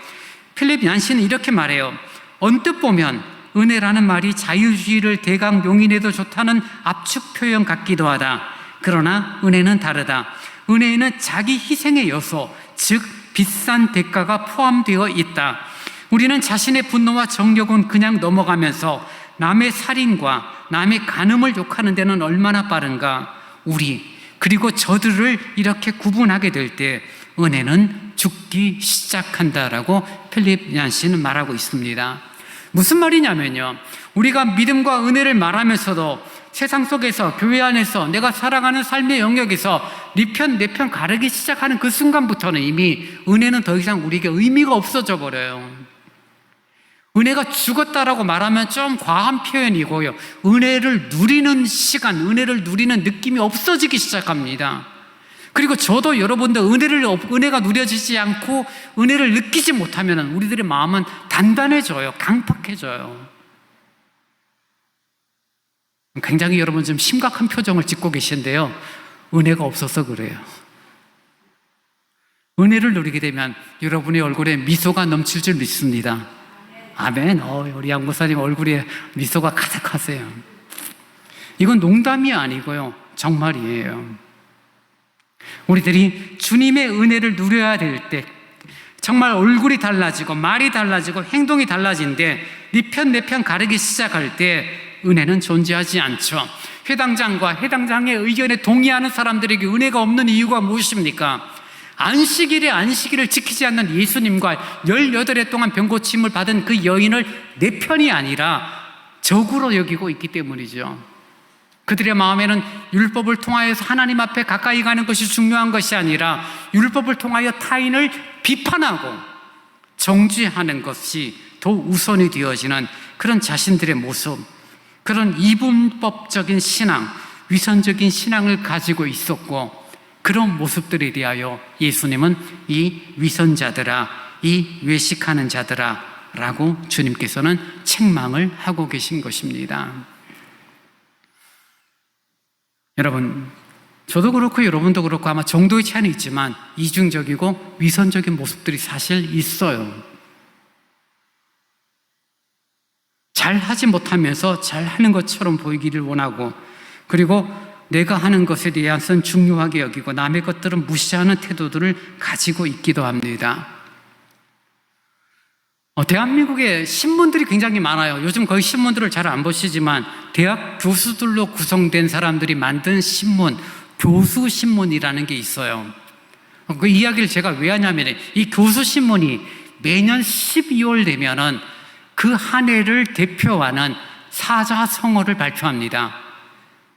필립 얀시는 이렇게 말해요. 언뜻 보면 은혜라는 말이 자유주의를 대강 용인해도 좋다는 압축 표현 같기도 하다. 그러나 은혜는 다르다. 은혜에는 자기 희생의 요소, 즉 비싼 대가가 포함되어 있다. 우리는 자신의 분노와 정욕은 그냥 넘어가면서 남의 살인과 남의 간음을 욕하는 데는 얼마나 빠른가. 우리 그리고 저들을 이렇게 구분하게 될 때 은혜는 죽기 시작한다라고 필립 얀시는 말하고 있습니다. 무슨 말이냐면요, 우리가 믿음과 은혜를 말하면서도 세상 속에서, 교회 안에서, 내가 살아가는 삶의 영역에서 네 편, 내 편 가르기 시작하는 그 순간부터는 이미 은혜는 더 이상 우리에게 의미가 없어져 버려요. 은혜가 죽었다라고 말하면 좀 과한 표현이고요. 은혜를 누리는 시간, 은혜를 누리는 느낌이 없어지기 시작합니다. 그리고 저도 여러분들 은혜가 누려지지 않고 은혜를 느끼지 못하면 우리들의 마음은 단단해져요. 강팍해져요. 굉장히 여러분 좀 심각한 표정을 짓고 계신데요. 은혜가 없어서 그래요. 은혜를 누리게 되면 여러분의 얼굴에 미소가 넘칠 줄 믿습니다. 아멘. 우리 양 목사님 얼굴에 미소가 가득하세요. 이건 농담이 아니고요, 정말이에요. 우리들이 주님의 은혜를 누려야 될 때 정말 얼굴이 달라지고 말이 달라지고 행동이 달라진데 네 편 내 편 가르기 시작할 때 은혜는 존재하지 않죠. 회당장과 회당장의 의견에 동의하는 사람들에게 은혜가 없는 이유가 무엇입니까? 안식일에 안식일을 지키지 않는 예수님과 18해 동안 병고침을 받은 그 여인을 내 편이 아니라 적으로 여기고 있기 때문이죠. 그들의 마음에는 율법을 통하여서 하나님 앞에 가까이 가는 것이 중요한 것이 아니라 율법을 통하여 타인을 비판하고 정죄하는 것이 더 우선이 되어지는 그런 자신들의 모습, 그런 이분법적인 신앙, 위선적인 신앙을 가지고 있었고, 그런 모습들에 대하여 예수님은 이 위선자들아, 이 외식하는 자들아 라고 주님께서는 책망을 하고 계신 것입니다. 여러분, 저도 그렇고 여러분도 그렇고 아마 정도의 차이는 있지만 이중적이고 위선적인 모습들이 사실 있어요. 잘하지 못하면서 잘하는 것처럼 보이기를 원하고, 그리고 내가 하는 것에 대해서는 중요하게 여기고 남의 것들은 무시하는 태도들을 가지고 있기도 합니다. 대한민국에 신문들이 굉장히 많아요. 요즘 거의 신문들을 잘 안 보시지만 대학 교수들로 구성된 사람들이 만든 신문, 교수신문이라는 게 있어요. 그 이야기를 제가 왜 하냐면, 이 교수신문이 매년 12월 되면은 그 한 해를 대표하는 사자성어를 발표합니다.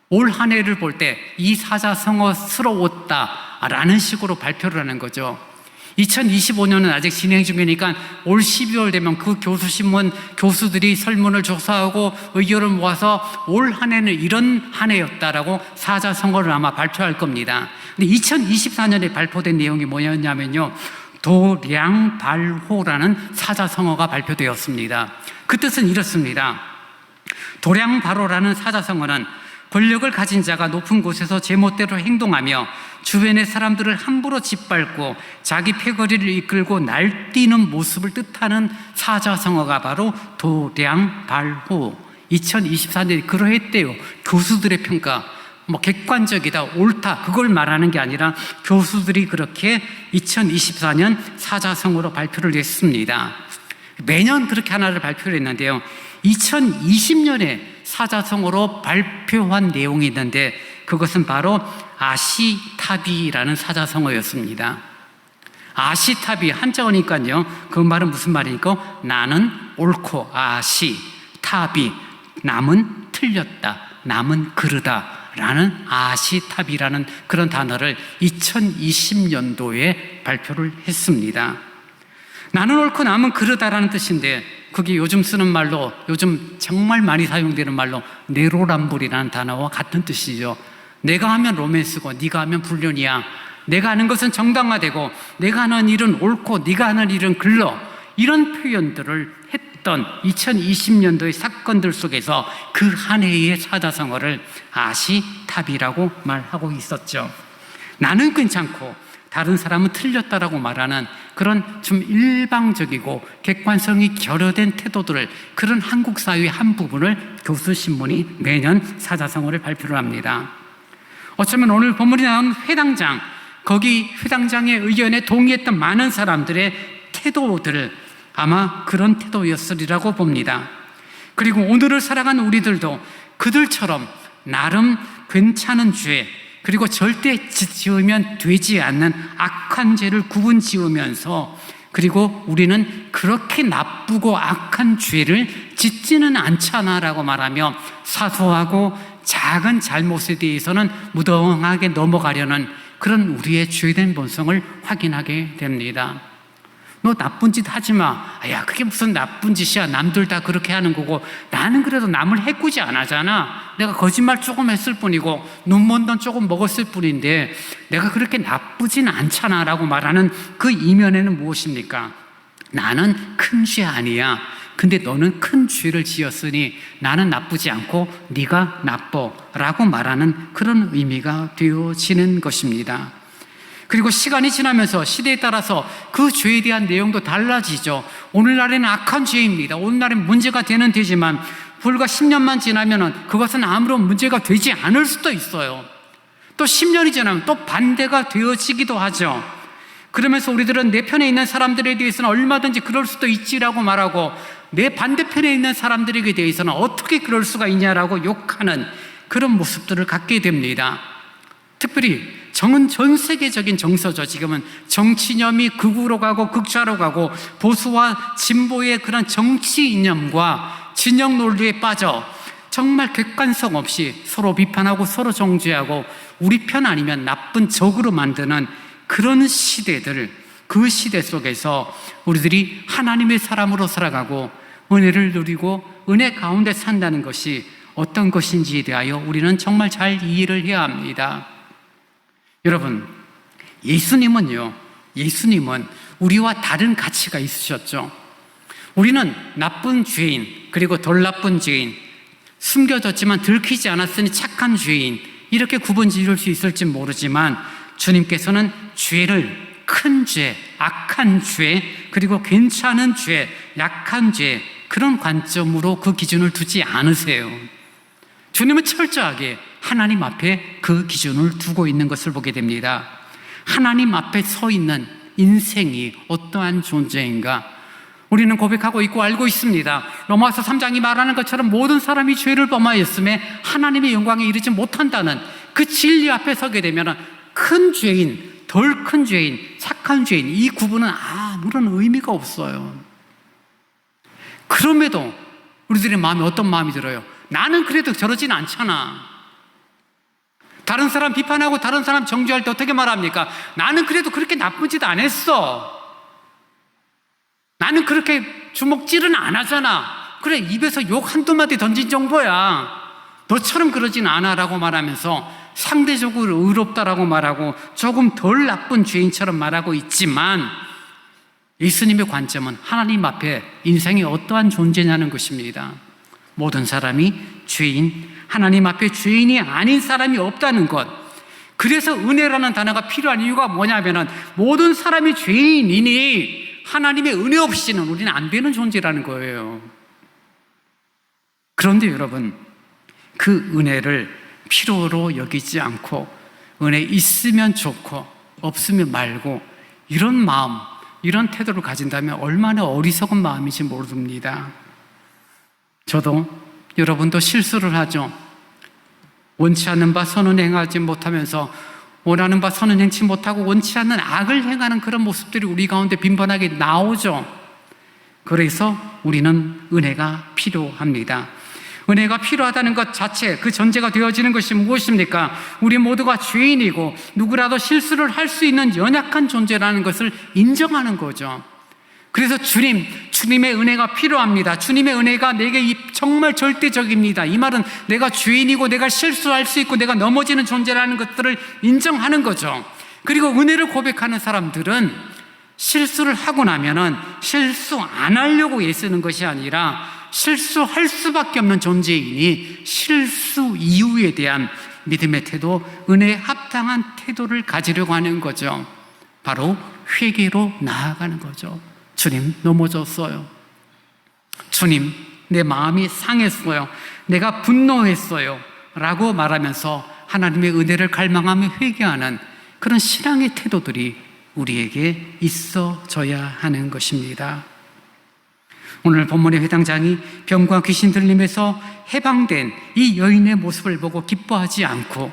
올 한 해를 볼 때 이 사자성어스러웠다라는 식으로 발표를 하는 거죠. 2025년은 아직 진행 중이니까 올 12월 되면 그 교수신문 교수들이 설문을 조사하고 의견을 모아서 올 한 해는 이런 한 해였다라고 사자성어를 아마 발표할 겁니다. 근데 2024년에 발표된 내용이 뭐였냐면요, 도량발호라는 사자성어가 발표되었습니다. 그 뜻은 이렇습니다. 도량발호라는 사자성어는 권력을 가진 자가 높은 곳에서 제멋대로 행동하며 주변의 사람들을 함부로 짓밟고 자기 패거리를 이끌고 날뛰는 모습을 뜻하는 사자성어가 바로 도량발호. 2024년에 그러했대요. 교수들의 평가, 객관적이다, 옳다, 그걸 말하는 게 아니라 교수들이 그렇게 2024년 사자성어로 발표를 했습니다. 매년 그렇게 하나를 발표를 했는데요, 2020년에 사자성어로 발표한 내용이 있는데 그것은 바로 아시타비라는 사자성어였습니다. 아시타비, 한자어니까요, 그 말은 무슨 말이니까 나는 옳고, 아시타비, 남은 틀렸다, 남은 그르다 라는 아시타비라는 그런 단어를 2020년도에 발표를 했습니다. 나는 옳고 남은 그르다라는 뜻인데, 그게 요즘 쓰는 말로, 요즘 정말 많이 사용되는 말로 내로남불이라는 단어와 같은 뜻이죠. 내가 하면 로맨스고 네가 하면 불륜이야. 내가 하는 것은 정당화되고 내가 하는 일은 옳고 네가 하는 일은 글러, 이런 표현들을 했던 2020년도의 사건들 속에서 그 한 해의 사자성어를 아시타비라고 말하고 있었죠. 나는 괜찮고 다른 사람은 틀렸다라고 말하는 그런 좀 일방적이고 객관성이 결여된 태도들을, 그런 한국 사회의 한 부분을 교수신문이 매년 사자성어를 발표를 합니다. 어쩌면 오늘 본문이 나온 회당장, 거기 회당장의 의견에 동의했던 많은 사람들의 태도들을 아마 그런 태도였으리라고 봅니다. 그리고 오늘을 살아가는 우리들도 그들처럼 나름 괜찮은 죄, 그리고 절대 지으면 되지 않는 악한 죄를 구분 지으면서, 그리고 우리는 그렇게 나쁘고 악한 죄를 짓지는 않잖아라고 말하며 사소하고 작은 잘못에 대해서는 무던하게 넘어가려는 그런 우리의 죄된 본성을 확인하게 됩니다. 너 나쁜 짓 하지 마. 야, 그게 무슨 나쁜 짓이야. 남들 다 그렇게 하는 거고 나는 그래도 남을 해꾸지 안 하잖아. 내가 거짓말 조금 했을 뿐이고 눈먼 돈 조금 먹었을 뿐인데 내가 그렇게 나쁘진 않잖아 라고 말하는 그 이면에는 무엇입니까? 나는 큰 죄 아니야. 근데 너는 큰 죄를 지었으니 나는 나쁘지 않고 네가 나빠 라고 말하는 그런 의미가 되어지는 것입니다. 그리고 시간이 지나면서 시대에 따라서 그 죄에 대한 내용도 달라지죠. 오늘날에는 악한 죄입니다. 오늘날엔 문제가 되는 되지만 불과 10년만 지나면은 그것은 아무런 문제가 되지 않을 수도 있어요. 또 10년이 지나면 또 반대가 되어지기도 하죠. 그러면서 우리들은 내 편에 있는 사람들에 대해서는 얼마든지 그럴 수도 있지라고 말하고, 내 반대편에 있는 사람들에게 대해서는 어떻게 그럴 수가 있냐라고 욕하는 그런 모습들을 갖게 됩니다. 특별히 전 세계적인 정서죠. 지금은 정치념이 극우로 가고 극좌로 가고 보수와 진보의 그런 정치 이념과 진영 논리에 빠져 정말 객관성 없이 서로 비판하고 서로 정죄하고 우리 편 아니면 나쁜 적으로 만드는 그런 시대들, 그 시대 속에서 우리들이 하나님의 사람으로 살아가고 은혜를 누리고 은혜 가운데 산다는 것이 어떤 것인지에 대하여 우리는 정말 잘 이해를 해야 합니다. 여러분, 예수님은 우리와 다른 가치가 있으셨죠. 우리는 나쁜 죄인, 그리고 덜 나쁜 죄인, 숨겨졌지만 들키지 않았으니 착한 죄인, 이렇게 구분 지을 수 있을지 모르지만 주님께서는 죄를 큰 죄, 악한 죄, 그리고 괜찮은 죄, 약한 죄, 그런 관점으로 그 기준을 두지 않으세요. 주님은 철저하게 하나님 앞에 그 기준을 두고 있는 것을 보게 됩니다. 하나님 앞에 서 있는 인생이 어떠한 존재인가? 우리는 고백하고 있고 알고 있습니다. 로마서 3장이 말하는 것처럼 모든 사람이 죄를 범하였음에 하나님의 영광에 이르지 못한다는 그 진리 앞에 서게 되면 큰 죄인, 덜 큰 죄인, 착한 죄인, 이 구분은 아무런 의미가 없어요. 그럼에도 우리들의 마음에 어떤 마음이 들어요? 나는 그래도 저러진 않잖아. 다른 사람 비판하고 다른 사람 정죄할 때 어떻게 말합니까? 나는 그래도 그렇게 나쁜 짓 안 했어. 나는 그렇게 주먹질은 안 하잖아. 그래, 입에서 욕 한두 마디 던진 정도야. 너처럼 그러진 않아 라고 말하면서 상대적으로 의롭다라고 말하고 조금 덜 나쁜 죄인처럼 말하고 있지만 예수님의 관점은 하나님 앞에 인생이 어떠한 존재냐는 것입니다. 모든 사람이 죄인, 하나님 앞에 죄인이 아닌 사람이 없다는 것. 그래서 은혜라는 단어가 필요한 이유가 뭐냐면은 모든 사람이 죄인이니 하나님의 은혜 없이는 우리는 안 되는 존재라는 거예요. 그런데 여러분, 그 은혜를 필요로 여기지 않고 은혜 있으면 좋고 없으면 말고 이런 마음, 이런 태도를 가진다면 얼마나 어리석은 마음인지 모릅니다. 저도 여러분도 실수를 하죠. 원치 않는 바 선은 행하지 못하면서 원하는 바 선은 행치 못하고 원치 않는 악을 행하는 그런 모습들이 우리 가운데 빈번하게 나오죠. 그래서 우리는 은혜가 필요합니다. 은혜가 필요하다는 것 자체, 그 전제가 되어지는 것이 무엇입니까? 우리 모두가 죄인이고 누구라도 실수를 할 수 있는 연약한 존재라는 것을 인정하는 거죠. 그래서 주님의 은혜가 필요합니다. 주님의 은혜가 내게 정말 절대적입니다. 이 말은 내가 죄인이고 내가 실수할 수 있고 내가 넘어지는 존재라는 것들을 인정하는 거죠. 그리고 은혜를 고백하는 사람들은 실수를 하고 나면은 실수 안 하려고 애쓰는 것이 아니라 실수할 수밖에 없는 존재이니 실수 이후에 대한 믿음의 태도, 은혜에 합당한 태도를 가지려고 하는 거죠. 바로 회개로 나아가는 거죠. 주님, 넘어졌어요. 주님, 내 마음이 상했어요. 내가 분노했어요. 라고 말하면서 하나님의 은혜를 갈망하며 회개하는 그런 신앙의 태도들이 우리에게 있어져야 하는 것입니다. 오늘 본문의 회당장이 병과 귀신 들림에서 해방된 이 여인의 모습을 보고 기뻐하지 않고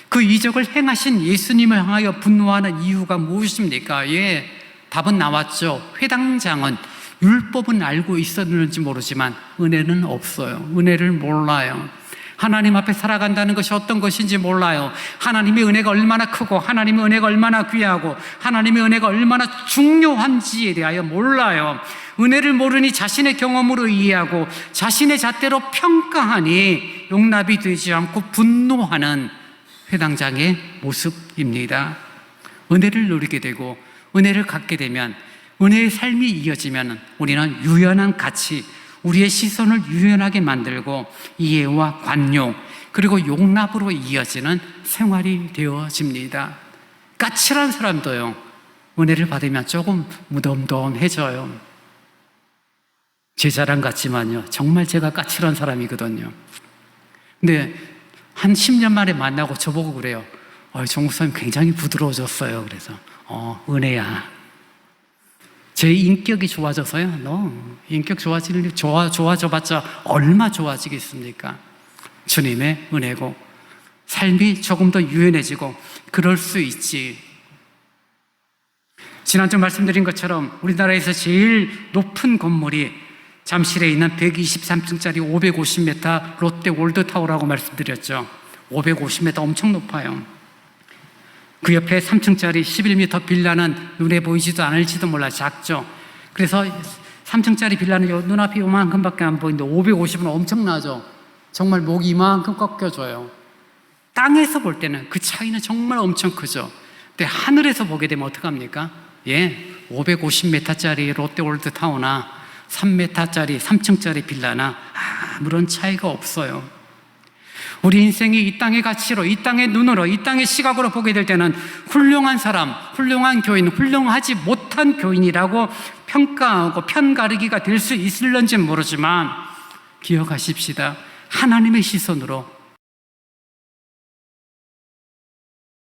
그 이적을 행하신 예수님을 향하여 분노하는 이유가 무엇입니까? 답은 나왔죠. 회당장은 율법은 알고 있었는지 모르지만 은혜는 없어요. 은혜를 몰라요. 하나님 앞에 살아간다는 것이 어떤 것인지 몰라요. 하나님의 은혜가 얼마나 크고 하나님의 은혜가 얼마나 귀하고 하나님의 은혜가 얼마나 중요한지에 대하여 몰라요. 은혜를 모르니 자신의 경험으로 이해하고 자신의 잣대로 평가하니 용납이 되지 않고 분노하는 회당장의 모습입니다. 은혜를 누리게 되고 은혜를 갖게 되면, 은혜의 삶이 이어지면 우리는 유연한 가치, 우리의 시선을 유연하게 만들고 이해와 관용, 그리고 용납으로 이어지는 생활이 되어집니다. 까칠한 사람도요, 은혜를 받으면 조금 무덤덤해져요. 제 자랑 같지만요, 정말 제가 까칠한 사람이거든요. 근데 한 10년 만에 만나고 저보고 그래요. 정 목사님 굉장히 부드러워졌어요. 그래서 은혜야. 제 인격이 좋아져서요? 너 인격 좋아져봤자 얼마 좋아지겠습니까? 주님의 은혜고 삶이 조금 더 유연해지고 그럴 수 있지. 지난주 말씀드린 것처럼 우리나라에서 제일 높은 건물이 잠실에 있는 123층짜리 550m 롯데 월드타워라고 말씀드렸죠. 550m 엄청 높아요. 그 옆에 3층짜리 11m 빌라는 눈에 보이지도 않을지도 몰라 작죠. 그래서 3층짜리 빌라는 눈앞이 요만큼밖에 안 보이는데 550은 엄청나죠. 정말 목이 이만큼 꺾여져요. 땅에서 볼 때는 그 차이는 정말 엄청 크죠. 근데 하늘에서 보게 되면 어떡합니까? 550m짜리 롯데월드 타워나 3m짜리 3층짜리 빌라나 아무런 차이가 없어요. 우리 인생이 이 땅의 가치로, 이 땅의 눈으로, 이 땅의 시각으로 보게 될 때는 훌륭한 사람, 훌륭한 교인, 훌륭하지 못한 교인이라고 평가하고 편가르기가 될 수 있을런지 모르지만 기억하십시다. 하나님의 시선으로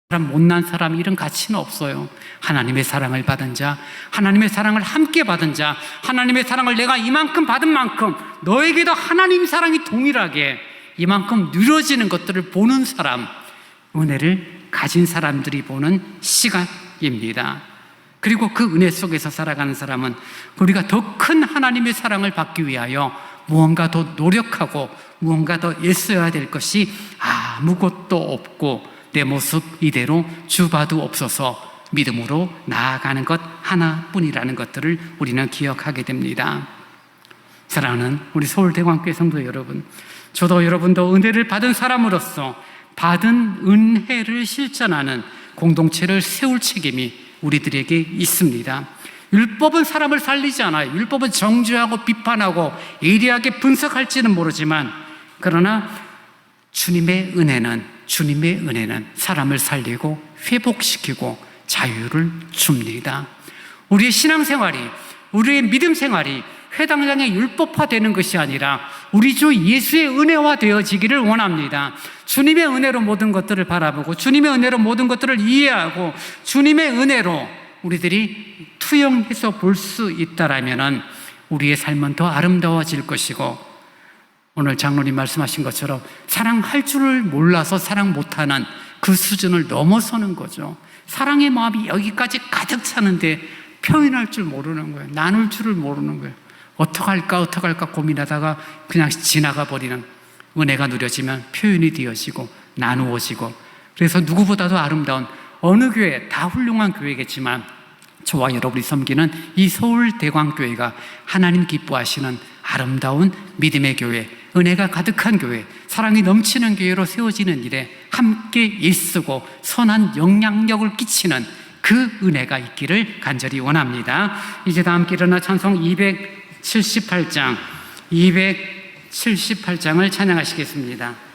못난 사람 이런 가치는 없어요. 하나님의 사랑을 받은 자, 하나님의 사랑을 함께 받은 자, 하나님의 사랑을 내가 이만큼 받은 만큼 너에게도 하나님 사랑이 동일하게 이만큼 누려지는 것들을 보는 사람, 은혜를 가진 사람들이 보는 시각입니다. 그리고 그 은혜 속에서 살아가는 사람은 우리가 더 큰 하나님의 사랑을 받기 위하여 무언가 더 노력하고 무언가 더 애써야 될 것이 아무것도 없고 내 모습 이대로 주봐도 없어서 믿음으로 나아가는 것 하나뿐이라는 것들을 우리는 기억하게 됩니다. 사랑하는 우리 서울대광교회 성도 여러분, 저도 여러분도 은혜를 받은 사람으로서 받은 은혜를 실천하는 공동체를 세울 책임이 우리들에게 있습니다. 율법은 사람을 살리지 않아요. 율법은 정죄하고 비판하고 예리하게 분석할지는 모르지만, 그러나 주님의 은혜는 사람을 살리고 회복시키고 자유를 줍니다. 우리의 신앙생활이, 우리의 믿음 생활이 회당장의 율법화되는 것이 아니라 우리 주 예수의 은혜화 되어지기를 원합니다. 주님의 은혜로 모든 것들을 바라보고 주님의 은혜로 모든 것들을 이해하고 주님의 은혜로 우리들이 투영해서 볼 수 있다라면 우리의 삶은 더 아름다워질 것이고, 오늘 장로님 말씀하신 것처럼 사랑할 줄을 몰라서 사랑 못하는 그 수준을 넘어서는 거죠. 사랑의 마음이 여기까지 가득 차는데 표현할 줄 모르는 거예요. 나눌 줄을 모르는 거예요. 어떡할까 고민하다가 그냥 지나가 버리는, 은혜가 누려지면 표현이 되어지고 나누어지고, 그래서 누구보다도 아름다운, 어느 교회 다 훌륭한 교회겠지만 저와 여러분이 섬기는 이 서울대광교회가 하나님 기뻐하시는 아름다운 믿음의 교회, 은혜가 가득한 교회, 사랑이 넘치는 교회로 세워지는 일에 함께 애쓰고 선한 영향력을 끼치는 그 은혜가 있기를 간절히 원합니다. 이제 다 함께 일어나 찬송 278장을 찬양하시겠습니다.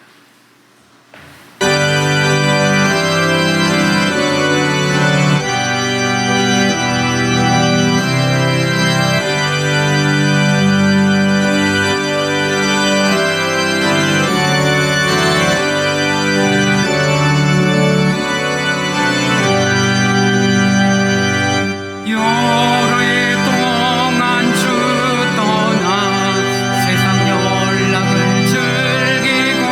즐기고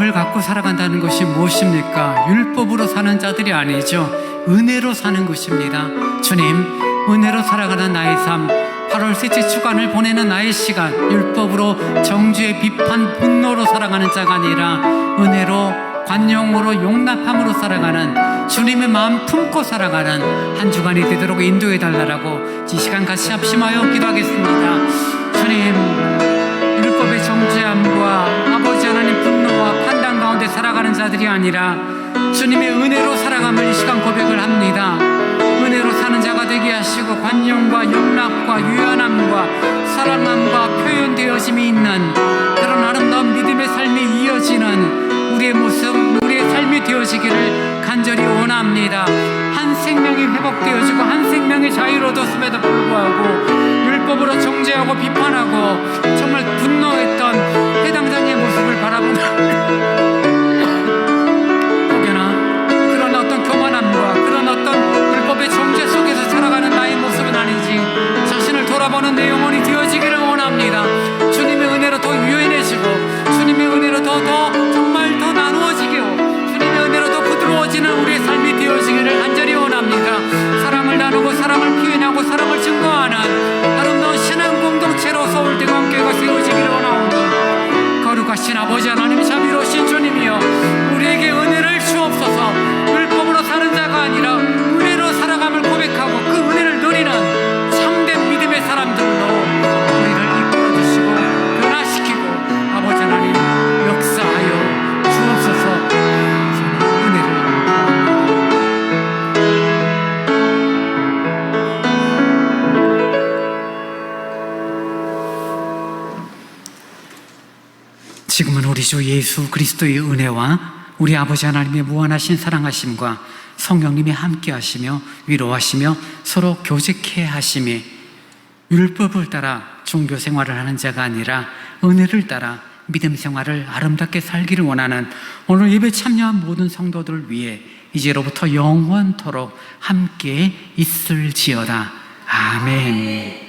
율법을 갖고 살아간다는 것이 무엇입니까? 율법으로 사는 자들이 아니죠. 은혜로 사는 것입니다. 주님, 은혜로 살아가는 나의 삶, 8월 셋째 주간을 보내는 나의 시간, 율법으로 정죄, 비판, 분노로 살아가는 자가 아니라 은혜로, 관용으로, 용납함으로 살아가는, 주님의 마음 품고 살아가는 한 주간이 되도록 인도해 달라고 이 시간 같이 합심하여 기도하겠습니다. 주님, 율법의 정죄함과 아버지 하나님 분노와 판단 가운데 살아가는 자들이 아니라 주님의 은혜로 살아감을 이 시간 고백을 합니다. 은혜로 사는 자가 되게 하시고 관용과 용납과 유연함과 사랑함과 표현되어짐이 있는 그런 아름다운 믿음의 삶이 이어지는 우리의 모습, 우리의 삶이 되어지기를 간절히 원합니다. 한 생명이 회복되어지고 한 생명이 자유를 얻었음에도 불구하고 율법으로 정죄하고 비판하고 정말 분노했던 해당자의 모습을 바라보며 혹여나 그런 어떤 교만함과 그런 어떤 율법의 정죄 속에서 살아가는 나의 모습은 아닌지 자신을 돌아보는 내 영혼이 되어지기를 원합니다. 주님의 은혜로 더 유연해지고 주님의 은혜로 더 정말 더 나누어지고 주님의 은혜로 더 부드러워지는 우리의 삶이 되어지기를 간절히 원합니다. 사랑을 나누고 사랑을 표현하고 사랑을 증거하는 아름다운 신앙 공동체로 서울대 관계가 세워지기를 원하오니 거룩하신 아버지 하나님, 자비로우신 주님이여, 우리에게 은혜를 주옵소서. 율법으로 사는 자가 아니라 은혜로 살아감을 고백하고 그 은혜를 누리는 참된 믿음의 사람들로 우리를 이끌어주시고 변화시키고 아버지 하나님 역사하여 주옵소서. 저는 은혜를 지금은 우리 주 예수 그리스도의 은혜와 우리 아버지 하나님의 무한하신 사랑하심과 성령님이 함께 하시며 위로하시며 서로 교제케 하심이 율법을 따라 종교 생활을 하는 자가 아니라 은혜를 따라 믿음 생활을 아름답게 살기를 원하는 오늘 예배 참여한 모든 성도들을 위해 이제로부터 영원토록 함께 있을지어다. 아멘.